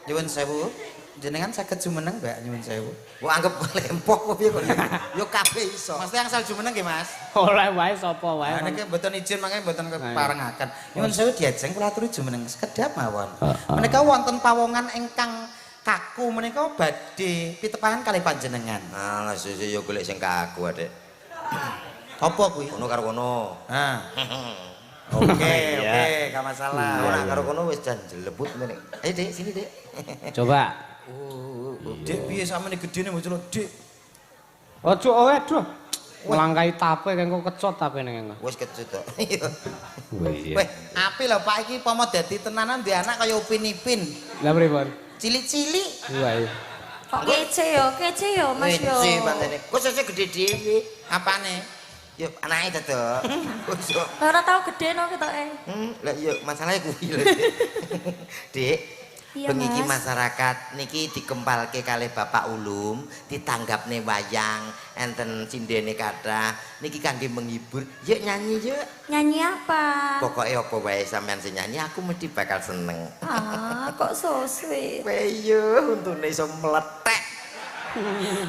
Nyuwun sewu. Jenengan saged jumeneng, Mbak, nyuwun sewu. Mbok anggap lempok apa piye kok. Yo kabeh iso. Mas yang asal jumeneng nggih, Mas. oleh wae sapa wae. Nah, niki mboten izin mangke mboten keparengaken. Nyuwun sewu diajeng kula aturi jumeneng sekedhap mawon. Menika wonten pawongan ingkang kaku menika badhe pitepangan kalih panjenengan. Alah sesuk yo golek sing kaku, Adik. Apa kuwi? Kono karo kono. Nah. Oke, gak masalah. Ora karo kono wis jan jelebut ngene. Ayo, Dik, sini, Dik. Coba. Dik piye sampeyan gedene muncul, Dik? Ojo aduh. Nglangkai tape kengko kecot tape ning engko. Wis kecut kok. Weh, apik lho Pak iki pomo dadi tenanan di anak kaya Upin Ipin. Lah pripun? Cilik-cilik. Iya. Kok kece yo Mas yo. Wis pantene. Kok sesuk gede dhewe. Apane? Yo anake dadak. Bosok. Ora tau gede no ketoke. Lah iya masalahnya kuwi lho. Dik, Iya, bengi iki Mas. masyarakat niki dikempalke kalih Bapak Ulum, ditanggapne wayang enten cindene kathah. Niki kangge menghibur. Yuk nyanyi yuk. Nyanyi apa? Pokoknya apa wae sampean sing nyanyi aku mesti bakal seneng. Ah, kok so sweet. Weyo untune iso meletek.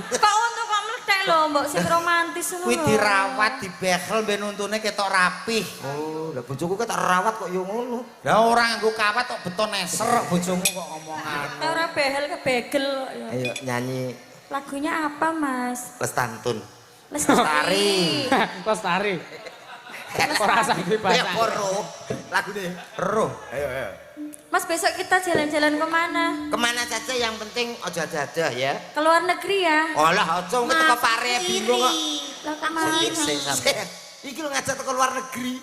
Kok untuk kok mlethek lho, mbok sing romantis ngono. Kuwi dirawat, dibehel ben untune ketok rapih. Oh, lah bojoku ketok rawat kok yo ngono. Lah ora nganggo kawat kok beton neser kok bojomu kok ngomongan. Ora behel kebegel kok ya. Ayo nyanyi Lagunya apa, Mas? Lestantun. Lestari. Lestari. Ora sakti Ya bahasa. poro. Lagune Roh. Ayo. Mas, besok kita jalan-jalan kemana? Kemana saja yang penting ojo ada ya. Ke luar negeri ya? Olah ojo nggak teko pare bingung kok. Lah kemana? Sing sampe. Iki lu ngajak teko luar negeri.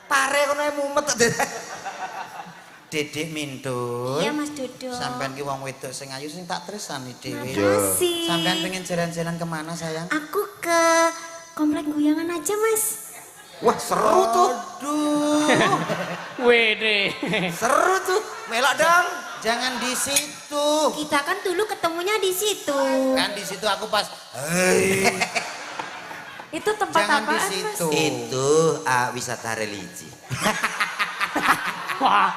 Pare kono ae mumet kok. Dedek Mindul. Iya, Mas Dodo. Sampean ki wong wedok sing ayu sing tak tresani dhewe. Makasih. Sampean pengen jalan-jalan kemana sayang? Aku ke komplek guyangan aja, Mas. Wah seru tuh. Aduh. Wede. Seru tuh. Melok dong. Jangan di situ. Kita kan dulu ketemunya di situ. Kan di situ aku pas. Hei. Itu tempat Jangan di apaan, Mas? situ. Itu wisata religi. Wah.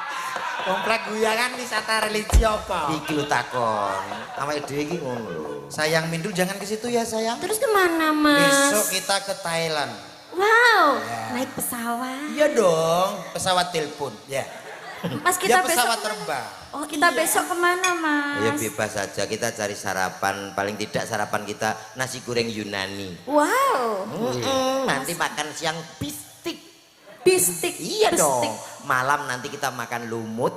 Komplek guyangan wisata religi apa? Iki lu takon. Awake dhewe iki ngono lho. Sayang Mindul jangan ke situ ya sayang. Terus kemana, Mas? Besok kita ke Thailand. Wow, naik pesawat. Iya dong, pesawat telepon. Ya. Mas, Ya kita besok pesawat kemana? terbang. Oh, kita besok kemana, Mas? Ya bebas saja kita cari sarapan. Paling tidak sarapan kita nasi goreng Yunani. Wow, Nanti makan siang bistik. bistik. Iya bistik. dong. Malam nanti kita makan lumut.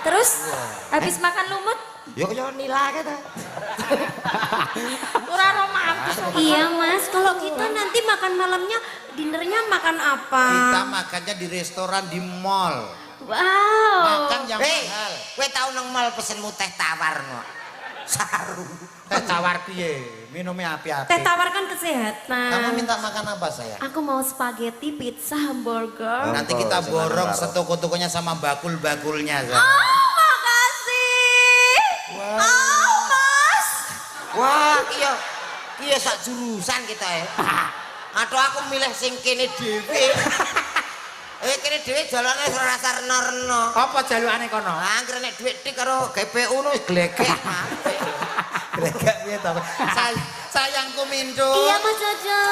Terus habis makan lumut, Yo yo nila kita. kurang romantis. Iya, Mas. Kalau kita nanti makan malamnya, dinernya makan apa? Kita makannya di restoran di mall. Wow. Makan yang Hei, mahal. kowe tau nang mall pesenmu teh tawar kok. Saru. Teh tawar piye? Minumnya api-api. Teh tawar kan kesehatan. Kamu minta makan apa sayang? Aku mau spaghetti, pizza, hamburger. Nanti kita borong setoko-tokonya sama bakul-bakulnya sayang. Oh, makasih. Oh, Mas. Wah, iya sak jurusan kita ya. Atau aku milih sing kene dhewe. Kene dhewe jalane rasa reno-reno. Apa jalukane kono? Angger nek dhuwit tik karo GPU nu wis glegek. Gregek piye to? Sayangku Mindul. Iya, Mas Jojo.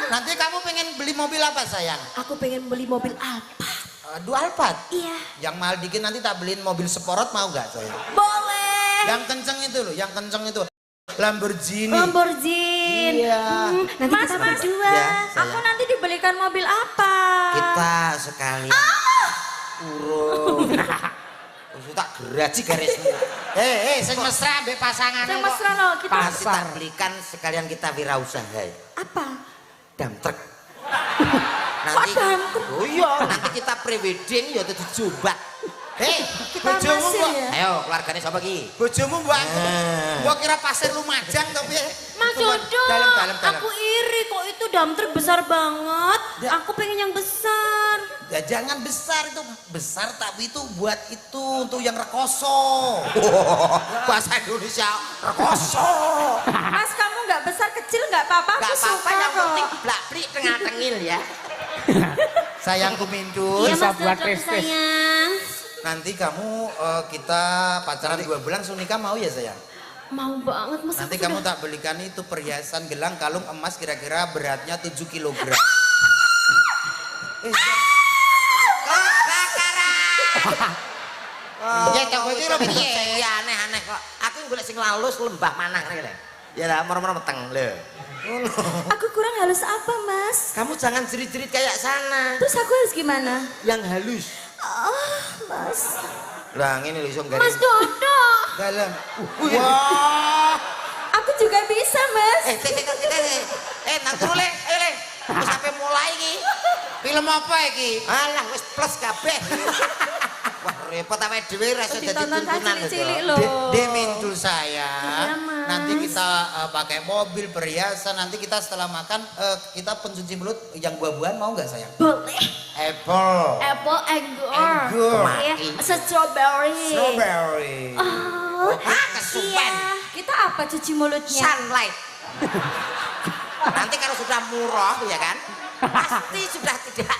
Nanti kamu pengen beli mobil apa sayang? Aku pengen beli mobil Alphard. Aduh Alphard. Iya. Yang mahal dikit nanti tak beliin mobil sporot mau gak sayang? Boleh. Yang kenceng itu loh, yang kenceng itu. Lamborghini. Lamborghini. Iya. Nanti kita berdua. Ya, sayang. Aku nanti dibelikan mobil apa? Kita sekalian urung. Wis tak geraji garismu. Sing mesra mbek pasangane Yang kok. mesra loh kita. Pasti tak belikan sekalian kita wirausaha. Apa? Dam truk. Nanti dam truk? Oh iya, nanti kita prewedding ya dadi jobat. Hei, Kita bojomu masih kok. ya? Ayo, keluargane sapa ki? Bojomu mbok aku. Gua kira pasir Lumajang to piye? Mas Jojo, Dalam. aku iri kok itu dump truck besar banget. Aku pengen yang besar. Ya jangan besar itu. Besar tapi itu buat itu untuk yang rekoso. Bahasa Indonesia rekoso. Mas, kamu nggak besar kecil nggak apa-apa. Gak Aku apa-apa suka yang kok. penting blak-blik tengah-tengil ya. Sayangku Mindul. Iya, Bisa Mas buat Jojo tes-tes. sayang. nanti kamu kita pacaran 2 bulan langsung nikah mau ya sayang? Mau banget Mas. Nanti kamu tak belikan itu perhiasan gelang kalung emas kira-kira beratnya 7 kg. Ya cok iki lho piye? Ya aneh-aneh kok. Aku golek sing halus lembah manah ngene. Ya lah moro-moro meteng lho. Aku kurang halus apa, Mas? Kamu jangan jerit-jerit kayak sana. Terus aku harus gimana? Yang halus. Oh, Mas. Lah ngene lho iso garing. Mas Dodo. Dalam. Wah. Aku juga bisa, Mas. Nang turu le, ayo le. Wis sampe mulai iki. Film apa iki? Alah wis plus kabeh. Wah repot awake dhewe rasa dadi tuntunan cilik lho. Demindul saya. Iya, Mas. Nanti kita pakai mobil, perhiasan. Nanti kita setelah makan kita pencuci mulut yang buah-buahan mau nggak sayang? Boleh. Apple. Apple anggur. Anggur. Ya, strawberry. Strawberry. Oh, kesupen. iya. Kita apa cuci mulutnya? Sunlight. Nanti kalau sudah murah ya kan, pasti sudah tidak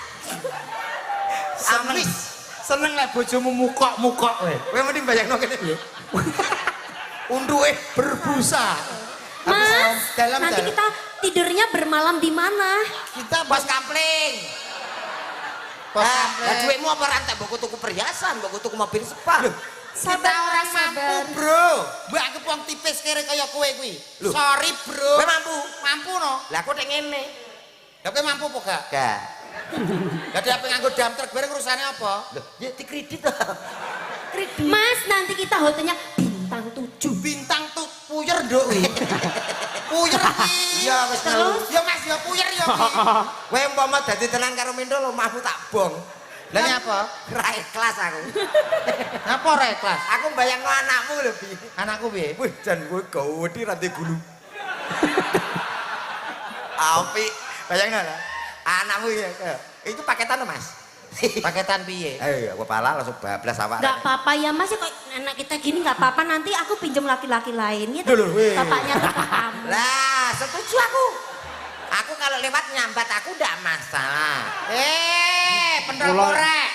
amis. Seneng lah bojomu mukok-mukok we. Kowe mending bayangno kene piye? Unduke berbusa. Mas, nanti kita tidurnya bermalam di mana? Kita bos kampling. Bos kampling. Lah duitmu apa rantai mbok tuku perhiasan, mbok tuku mobil spa. Sabar, orang mampu, Bro. Mbak anggap wong tipis kere kaya kowe kuwi. Sorry, Bro. Kowe mampu? Mampu no. Lah kok nek ngene. Lah kowe mampu apa gak? Gak. Lah dia nganggo dam truk bareng urusane apa? Loh, ya dikredit to. Kredit. Mas, nanti kita hotelnya bintang 7. Bintang tuh puyer nduk kuwi. Puyer iki. Ya wis Terus? ya Mas ya puyer ya iki. Kowe umpama dadi tenan karo Mindul omahmu tak bong. Lah nyapa? Ra ikhlas aku. Ngapa ora ikhlas? Aku mbayangno anakmu lho, Bi. Anakku piye? Wih, jan kowe gawedi rante gulu. Apik, bayangno lah. Anakmu ya. Itu paketan lho, Mas. Paketan piye? Ayo, aku pala langsung bablas awak. Gak apa-apa ya Mas, ya kok anak kita gini gak apa-apa, nanti aku pinjam laki-laki lain ya. Loh, weh. Bapaknya tetap kamu. Lah, setuju aku. Aku kalau lewat nyambat aku ndak masalah. Pendok korek.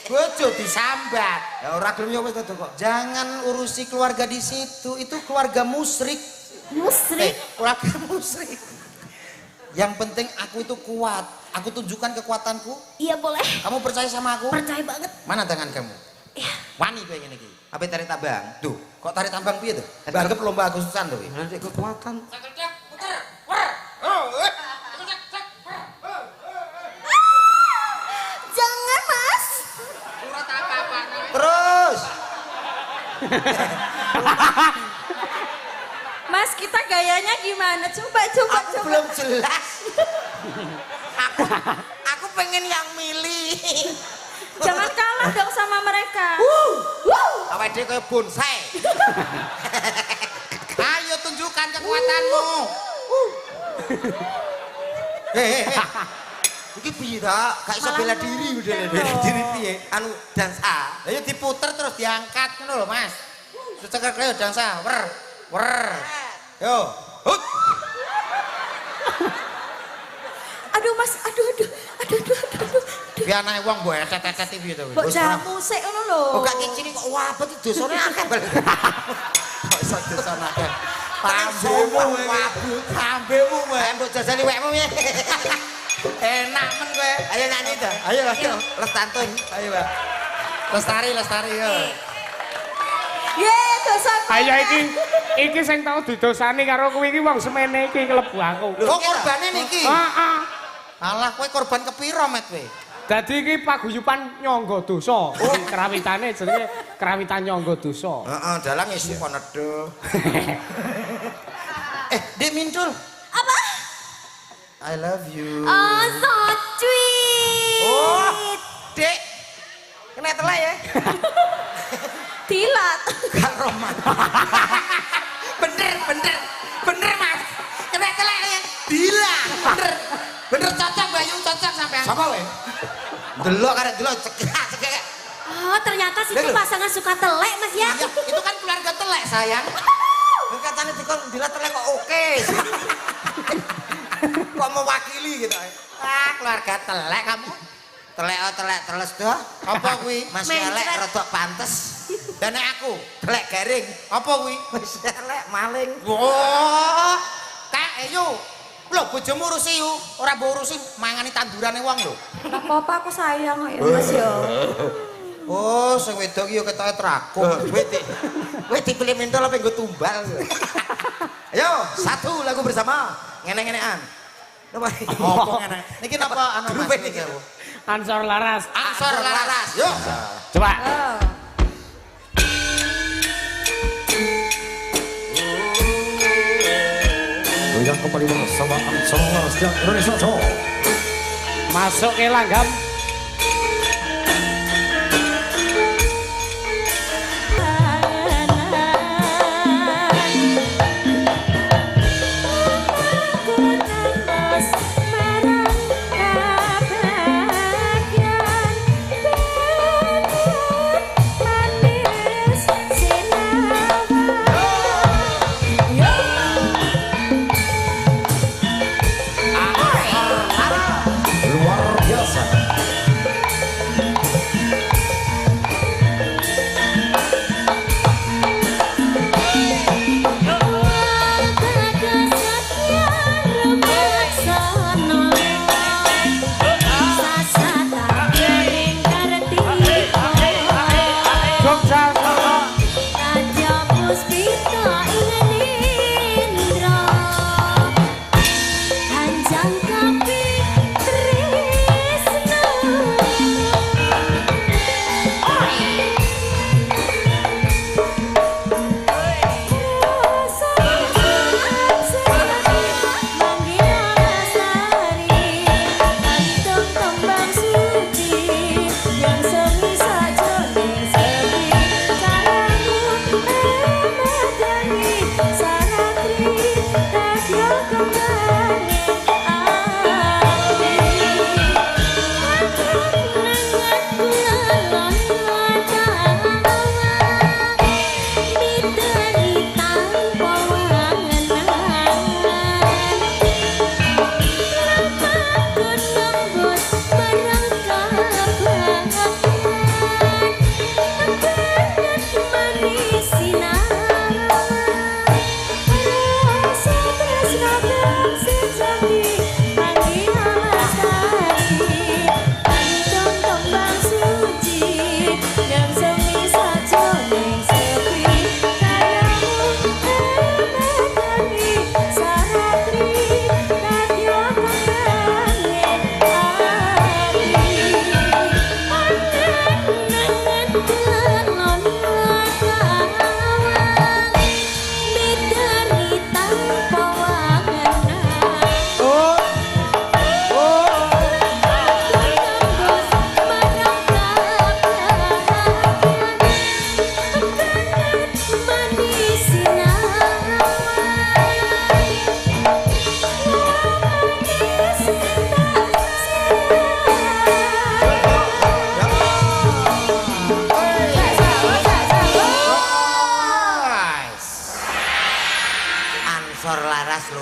Bojo disambat. Ya ora gelem ya wis to kok. Jangan urusi keluarga di situ. Itu keluarga musyrik. Musrik. Keluarga musyrik. Yang penting aku itu kuat. Aku tunjukkan kekuatanku. Iya boleh. Kamu percaya sama aku? Percaya banget. Mana tangan kamu? Iya. Wani kowe ngene iki. Apa tarik tambang? Tuh, kok tarik tambang piye tuh? Anggap lomba Agustusan tuh. Nanti kekuatan. Jangan Mas. Terus. Mas kita gayanya gimana? Coba. Aku belum jelas. aku pengen yang milih. Jangan kalah dong sama mereka. Awake dhewe kaya bonsai. Ayo tunjukkan kekuatanmu. Iki piye ta? Gak iso bela diri udah bela diri piye? Anu dansa. Ayo diputer terus diangkat ngono lho, Mas. Terus cekel kaya dansa. Wer. Yo. Hut. Aduh Mas, aduh. Ki anake wong mbok etet-etet piye to? Mbok jamu sik ngono lho. Oh gak kicini kok wabet dosane akeh bal. Kok iso dosane akeh. Pambemu Wabut tambemu wae. Ayo mbok jajali wekmu ya. Enak men kowe. Ayo nyanyi to. Ayo. Lestantun. Ayo, Mbak. Lestari yo. Ye, dosa. Ayo iki sing tau didosani karo kowe iki wong semene iki klebu aku. Kok korbane niki? Heeh. Alah kowe korban kepiro met kowe? Dadi iki paguyuban nyangga dosa. Kerawitane jenenge kerawitan nyangga dosa. Heeh, dalang isi konedo. Dek Mintul. Apa? I love you. Oh, so sweet. Oh, Dek. Kena telai ya. Dilat. Gak roman. Bener Mas. Kena telai ya. Bila. Bener cocok Bayu, cocok sampean. Sapa we? Delok karek delok cekak. Oh, ternyata situ pasangan suka telek Mas ya. Iya, itu kan keluarga telek sayang. Katanya dikon dilat telai kok oke. Kok mewakili gitu. Keluarga telek kamu. telek teles doh. Apa kuwi? Masih elek rada pantes. Dan nek aku telek garing. Apa kuwi? Wis elek maling. Wah. Kak yo. Lho bojomu urusi yo, ora mbok urusi mangani tandurane wong lho. Ora apa-apa aku sayang kok ya Mas yo. Oh, sing wedok iki yo ketoke trakung. Kowe dipilih mentol apa nggo tumbal. Ayo, satu lagu bersama. Ngene-ngenean. Apa ngene? Niki napa anu Mas niki? Ansor Laras. Ansor Laras. Yo. Coba. Yang kembali bersama Ansor Laras yang Indonesia Show. Masuk ke langgam.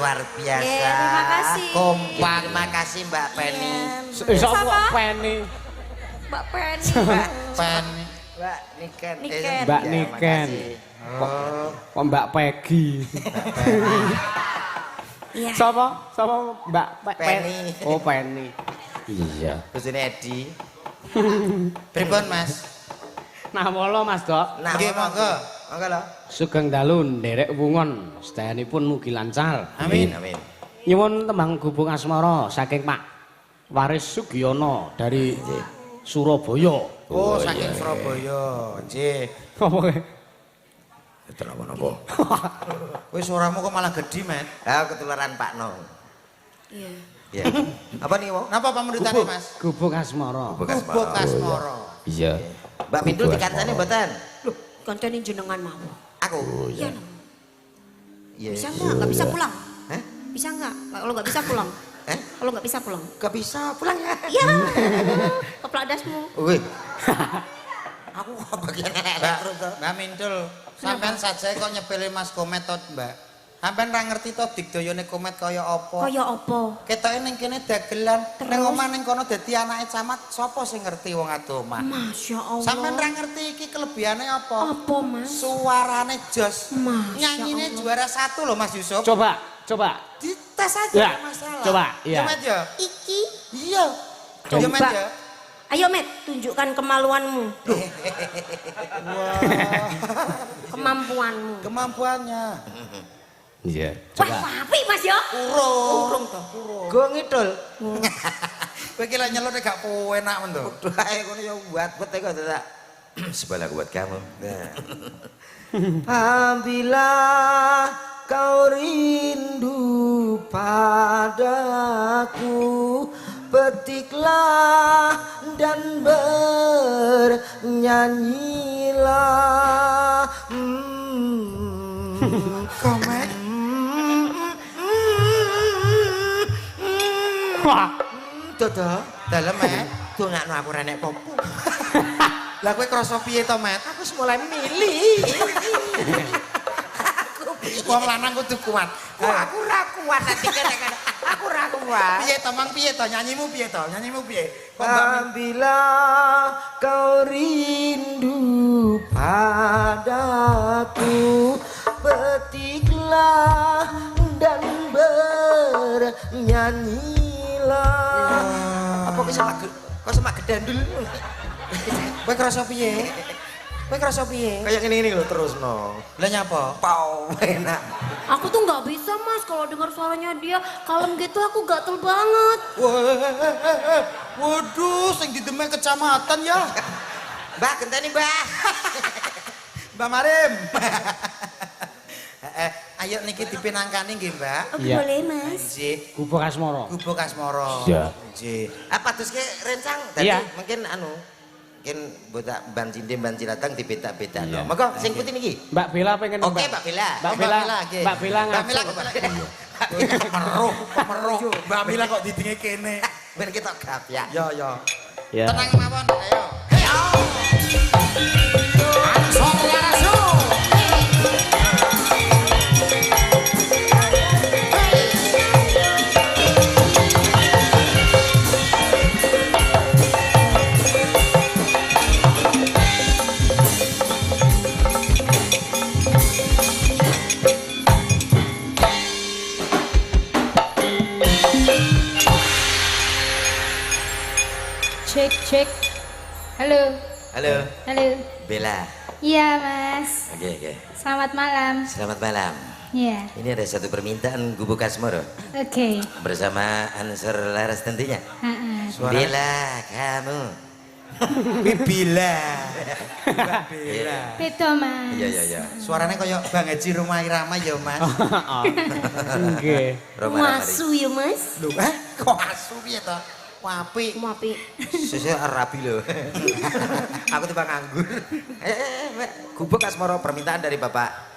luar biasa. Terima kasih. Kompak. Terima kasih Mbak Penny. Siapa Penny? Mbak Penny. Mbak Penny. Mbak Niken. Mbak Niken. Kok Mbak Peggy. Iya. Siapa? Siapa Mbak Penny. Oh Penny. Iya. Terus ini Edi. Pripun Mas? Nah molo Mas Dok. Nah, nggih monggo. Monggo lho. Sugeng dalu nderek wungon sedayanipun mugi lancar. Amin. Amin. Nyuwun tembang gubung asmara saking Pak Waris Sugiyono dari Surabaya. Oh, saking Surabaya. Nggih. Apa kowe? Itu apa-apa. Kowe suaramu kok malah gedhi, Mas? Ah, ketularan Pak Nong. Iya. Iya. Apa nih, Wong? Napa pamrentane, Mas? Gubung asmara. Gubuk Asmara. Iya. Mbak Mindul dikancani mboten? Loh, kancane jenengan mau. Aku. Iya. Iya. Bisa enggak? Enggak bisa pulang. Hah? Bisa enggak? Kalau enggak bisa pulang. Kalau enggak bisa pulang. Gak bisa pulang ya? Iya. Keplak dasmu. Wih. Aku kok bagian elek terus to. Mbak Mindul, sampean saja kok nyepele Mas Komet to, Mbak. Sampeyan ra ngerti to digdayane komet kaya apa? Kaya apa? Ketoke ning kene dagelan, Terus? ning omah ning kono dadi anake camat, sapa sing ngerti wong ado omah? Masya Allah. Sampeyan ra ngerti iki kelebihane apa? Apa, Mas? Suarane jos. Masya Nyanyine Allah. juara 1 loh Mas Yusuf. Coba. Dites aja Ya, nggak masalah. coba, ya. Met ya. Iki. Iya. Coba Met Coba. ya. Ayo, Met, tunjukkan kemaluanmu. Kemampuanmu. Kemampuannya. Iya. Wah, apik, Mas ya. Urung. Go ngidul. Kowe iki lek nyelone gak enak men to. Duh ae ngono ya buat kok tak. Sebelah buat kamu. Apabila kau rindu padaku, petiklah dan bernyanyilah. Komet. Wah. Dodo, dalem Dongakno aku renek popo. Lah kowe krasa piye to, Met? Aku wis mulai milih. Wong lanang kudu kuat. Aku ra kuat nanti kene. Aku ra kuat. Piye to, Mang? Piye to? Nyanyimu piye to? Nyanyimu piye? Kok Mbak Min- Apabila kau rindu padaku, petiklah dan bernyanyilah. Apa kok sama gedandul? Kowe krasa piye? Kowe krasa piye? Kayak gini lho terus no. Lah nyapa? Pau enak. Aku tuh nggak bisa, Mas, kalau dengar suaranya dia kalem gitu aku gatel banget. Waduh, sing di Demek kecamatan ya. Mbak, genteni Mbak. Mbak Marim. Ayo niki dipinangkani nggih, Mbak. Oh, Iya. boleh, Mas. Nggih. Gubuk Asmoro. Gubuk Asmoro. Iya. Nggih. Apa terus ke rencang? Tadi Iya. mungkin mungkin botak ban cinde ban cilatang dibeta-beta. Iya. Maka sing putih niki. Mbak Bella pengen Oke, Mbak Bella. Mbak Bella, nggih. Mbak Bella Mbak Bella ngaco. Meruh. Mbak Mila kok didinge kene. Ben kita gap ya. Ya, ya. Ya. Tenang mawon, ayo. Ansor Warasu. Cek. Halo. Halo, Halo. Bella. Iya, Mas. Oke. Selamat malam. Selamat malam. Iya. Ini ada satu permintaan Gubuk Asmoro Oke. bersama Ansor Laras tentunya. Ha-ha. Bella, kamu. Bila. Bila. Beto, Mas. Iya. Suaranya kayak Bang Haji Rumah Irama ya, Mas. Oke. Roma Masu ya, Mas. Lho, kok asu piye to? Wapi. Mau api. Susu rapi loh. Aku tuh bang anggur. Mbak. Gubuk Asmoro permintaan dari Bapak.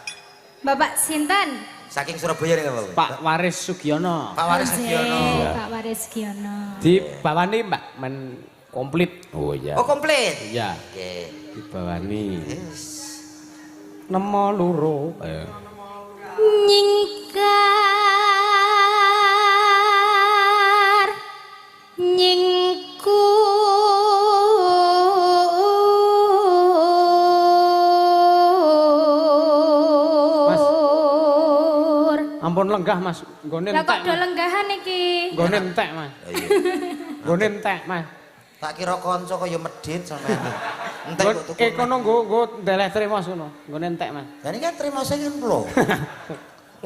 Bapak Sinten. Saking Surabaya nih Bapak. Pak Waris Sugiono. Pak Waris Oke, Sugiono. Pak Waris Giono. Di bawah nih Mbak men komplit. Oh iya. Oh komplit. Iya. Oke. Di bawah nih. Nemo loro. Nyingkar. Nyingkur. Ampun lenggah Mas. Nggone Lah kok entek. do lenggahan iki? Nggone entek Mas. Nggone entek Mas. Tak kira kanca kaya medhit sampean. Entek kok tuku. Kono nggo ndeleh trimo ngono. Nggone entek Mas. Lah ini kan terima saya kan lho.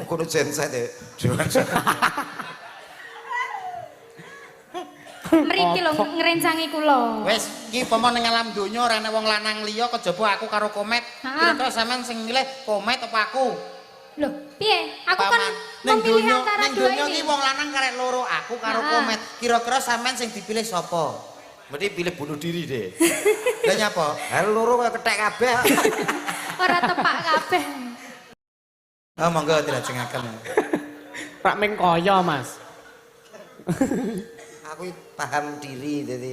Kudu genset ya. Mriki lho ngrencangi kula. Wes, iki upama ning alam donya ora ana wong lanang liya kejaba aku karo Komet. Ha. Kira-kira sampean sing milih Komet apa aku? Loh, piye? Aku kan ning memilih donya antara ning dua donya ini. iki wong lanang karek loro, aku karo Ha. Komet. Kira-kira sampean sing dipilih sapa? Mesti pilih bunuh diri deh. Lah nyapa? Halo loro kayak ketek kabeh. Ora tepak kabeh. Oh monggo dilajengaken. Rak ming kaya Mas. Aku paham diri jadi.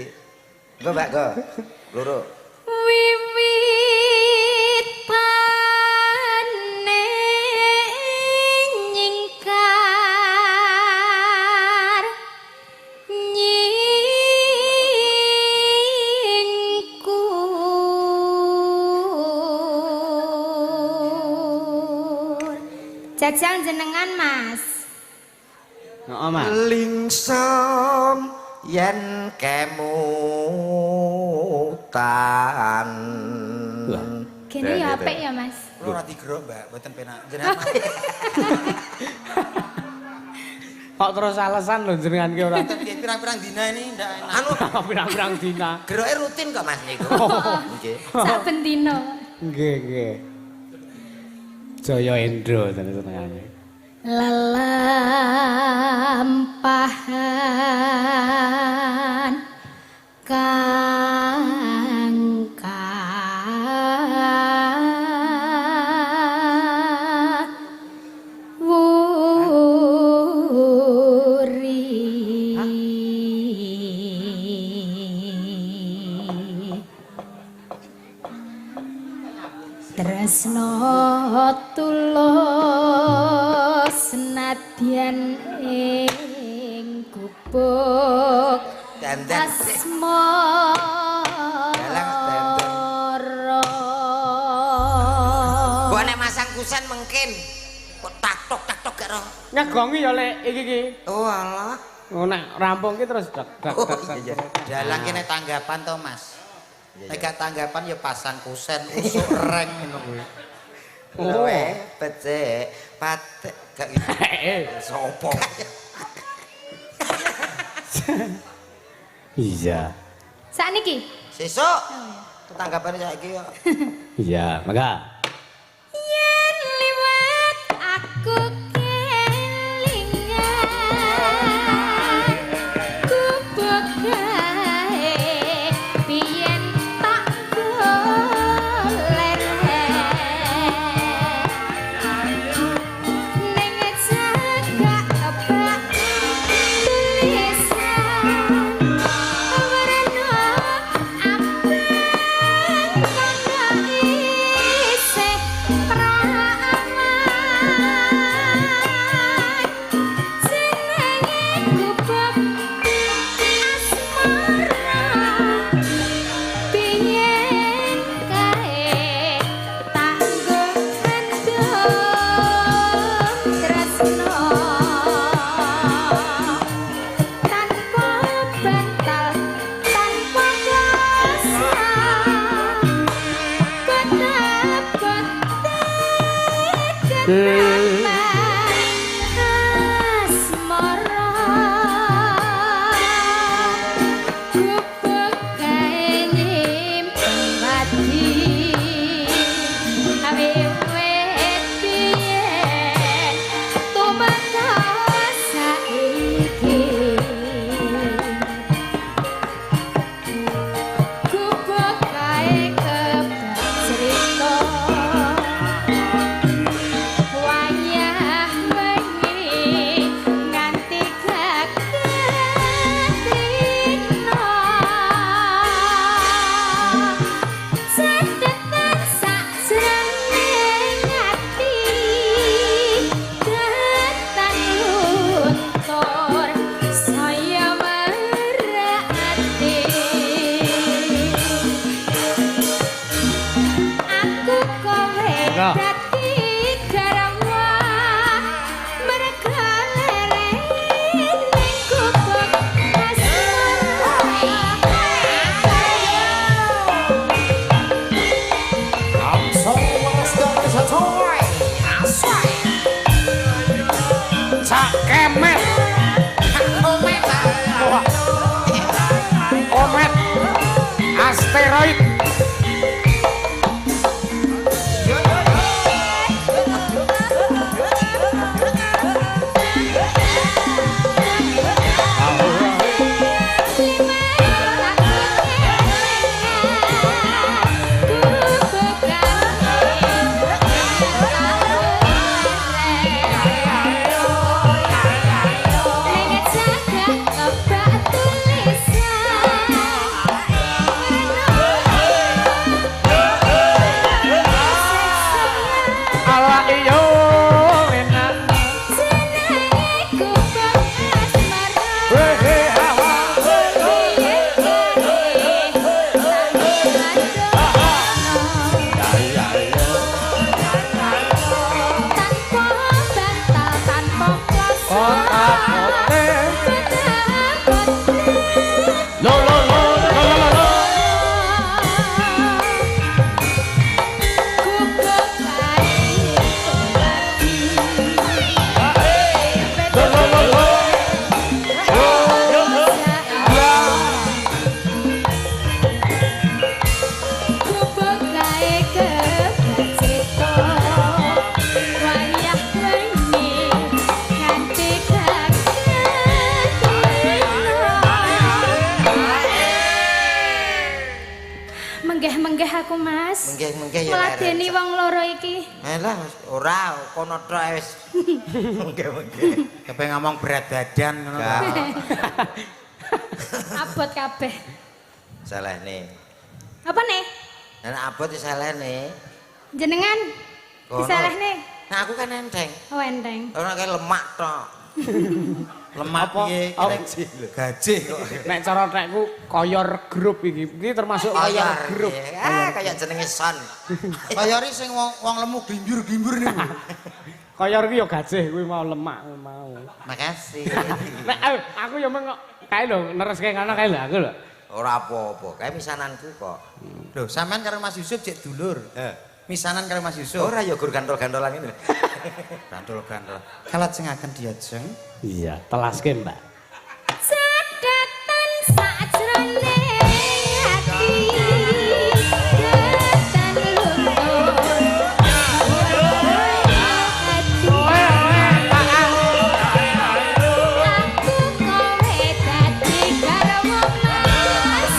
Go Mbak go. Loro. Wiwit panen jajal jenengan Mas. Heeh, Mas. Lingsom yen kemutan. Kene ya apik ya Mas. Lho ora digerok, Mbak, mboten penak. Jenengan Kok terus alasan lho jenengan ki ora. pirang-pirang dina ini ndak enak. Anu pirang-pirang dina. Geroke rutin kok Mas niku. Nggih. Saben dina. Nggih, nggih. Jaya Endro senengane. Lelampahan tresno tulus senadyan ing gubuk asmara. Mbok nek masang kusen mungkin kok tak-tok gak ro. Nyegongi ya lek iki. Oh alah. Oh nek rampung ki terus dak. Dalang ki nek tanggapan to Mas. Nek gak tanggapan ya pasang kusen usuk reng ngono kuwi. Oh, becek, patek gak gitu. Sopo? Iya. Sakniki Sesuk tanggapan saiki kok. Iya, maka. yen liwat aku kelingan gubuk gawe biyen tak golek ning jagak kebak tulisan warna abang kang isih prawan jenenge gubuk asmara biyen kae tanggo mendung tresno tanpa bantal tanpa dosa wayah wengi nganti kaketrino sedetan sajroning ati tetan luntur saya merati aku kowe dadi garawa merga leren ning gubuk Sak kemet. Komet. Asteroid. Kebak tulisan menggeh-menggeh aku, Mas. Menggeh-menggeh ya. Meladeni wong loro iki. Alah, ora kono tok wis. Menggeh-menggeh. Kepe ngomong berat badan ngono ta. Abot kabeh. Salahne. Apa nih? Nek abot wis salahne. Jenengan disalahne. Nah aku kan enteng. Oh, enteng. Ora kayak lemak tok. Lemak Apa? piye? Gaji kok. Nek cara tekku koyor grup iki. Iki termasuk koyor grup. Kayak jenenge son. Koyori sing wong lemu gimbur-gimbur niku. Koyor iki ya gajih kuwi mau lemak mau. Makasih. Nek aku ya meng kae lho nereske ngono kae lho aku lho. Ora apa-apa, kae misananku kok. Lho, sampean karo Mas Yusuf cek dulur. Misanan karo Mas Yusuf. Ora ya gur gantol-gantolan ini. Gantol-gantol. Kalat sing akan diajeng. Iya, telaske, Mbak. Sedatan sajrone ati ketan luntur aku kowe dadi garwa mas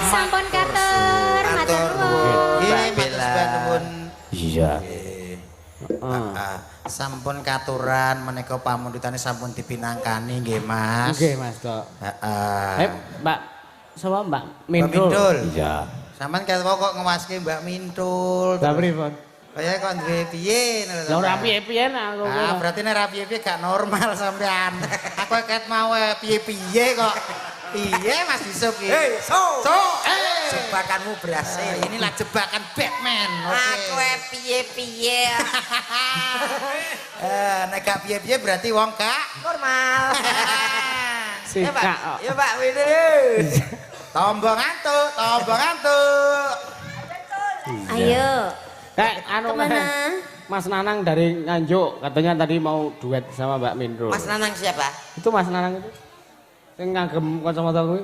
sampun katur matur nuwun. Iya. Sampun katuran menika pamundhutane sampun dipinangkani nggih Mas. Nggih, Mas kok. Heeh. Mbak sapa Mbak Mbak Mintul. Iya. Sampeyan kok ngewaske Mbak Mintul. Lah pripun? Kaya kok duwe piye ngono. Lah ora piye-piye aku. Ah, berarti nek ra piye-piye gak normal sampean. Aku ket mau piye-piye kok. Piye Mas Yusuf iki? Hei, so. Jebakanmu berhasil. Inilah jebakan Batman. Aku piye-piye. Nek gak piye-piye berarti wong gak Normal. Sikak. Ya Pak Windu. tombong antuk. Ayo. Anu Kemana? Mas Nanang dari Nganjuk katanya tadi mau duet sama Mbak Mindro. Mas Nanang siapa? Itu Mas Nanang itu. Sing ngagem kacamata kuwi.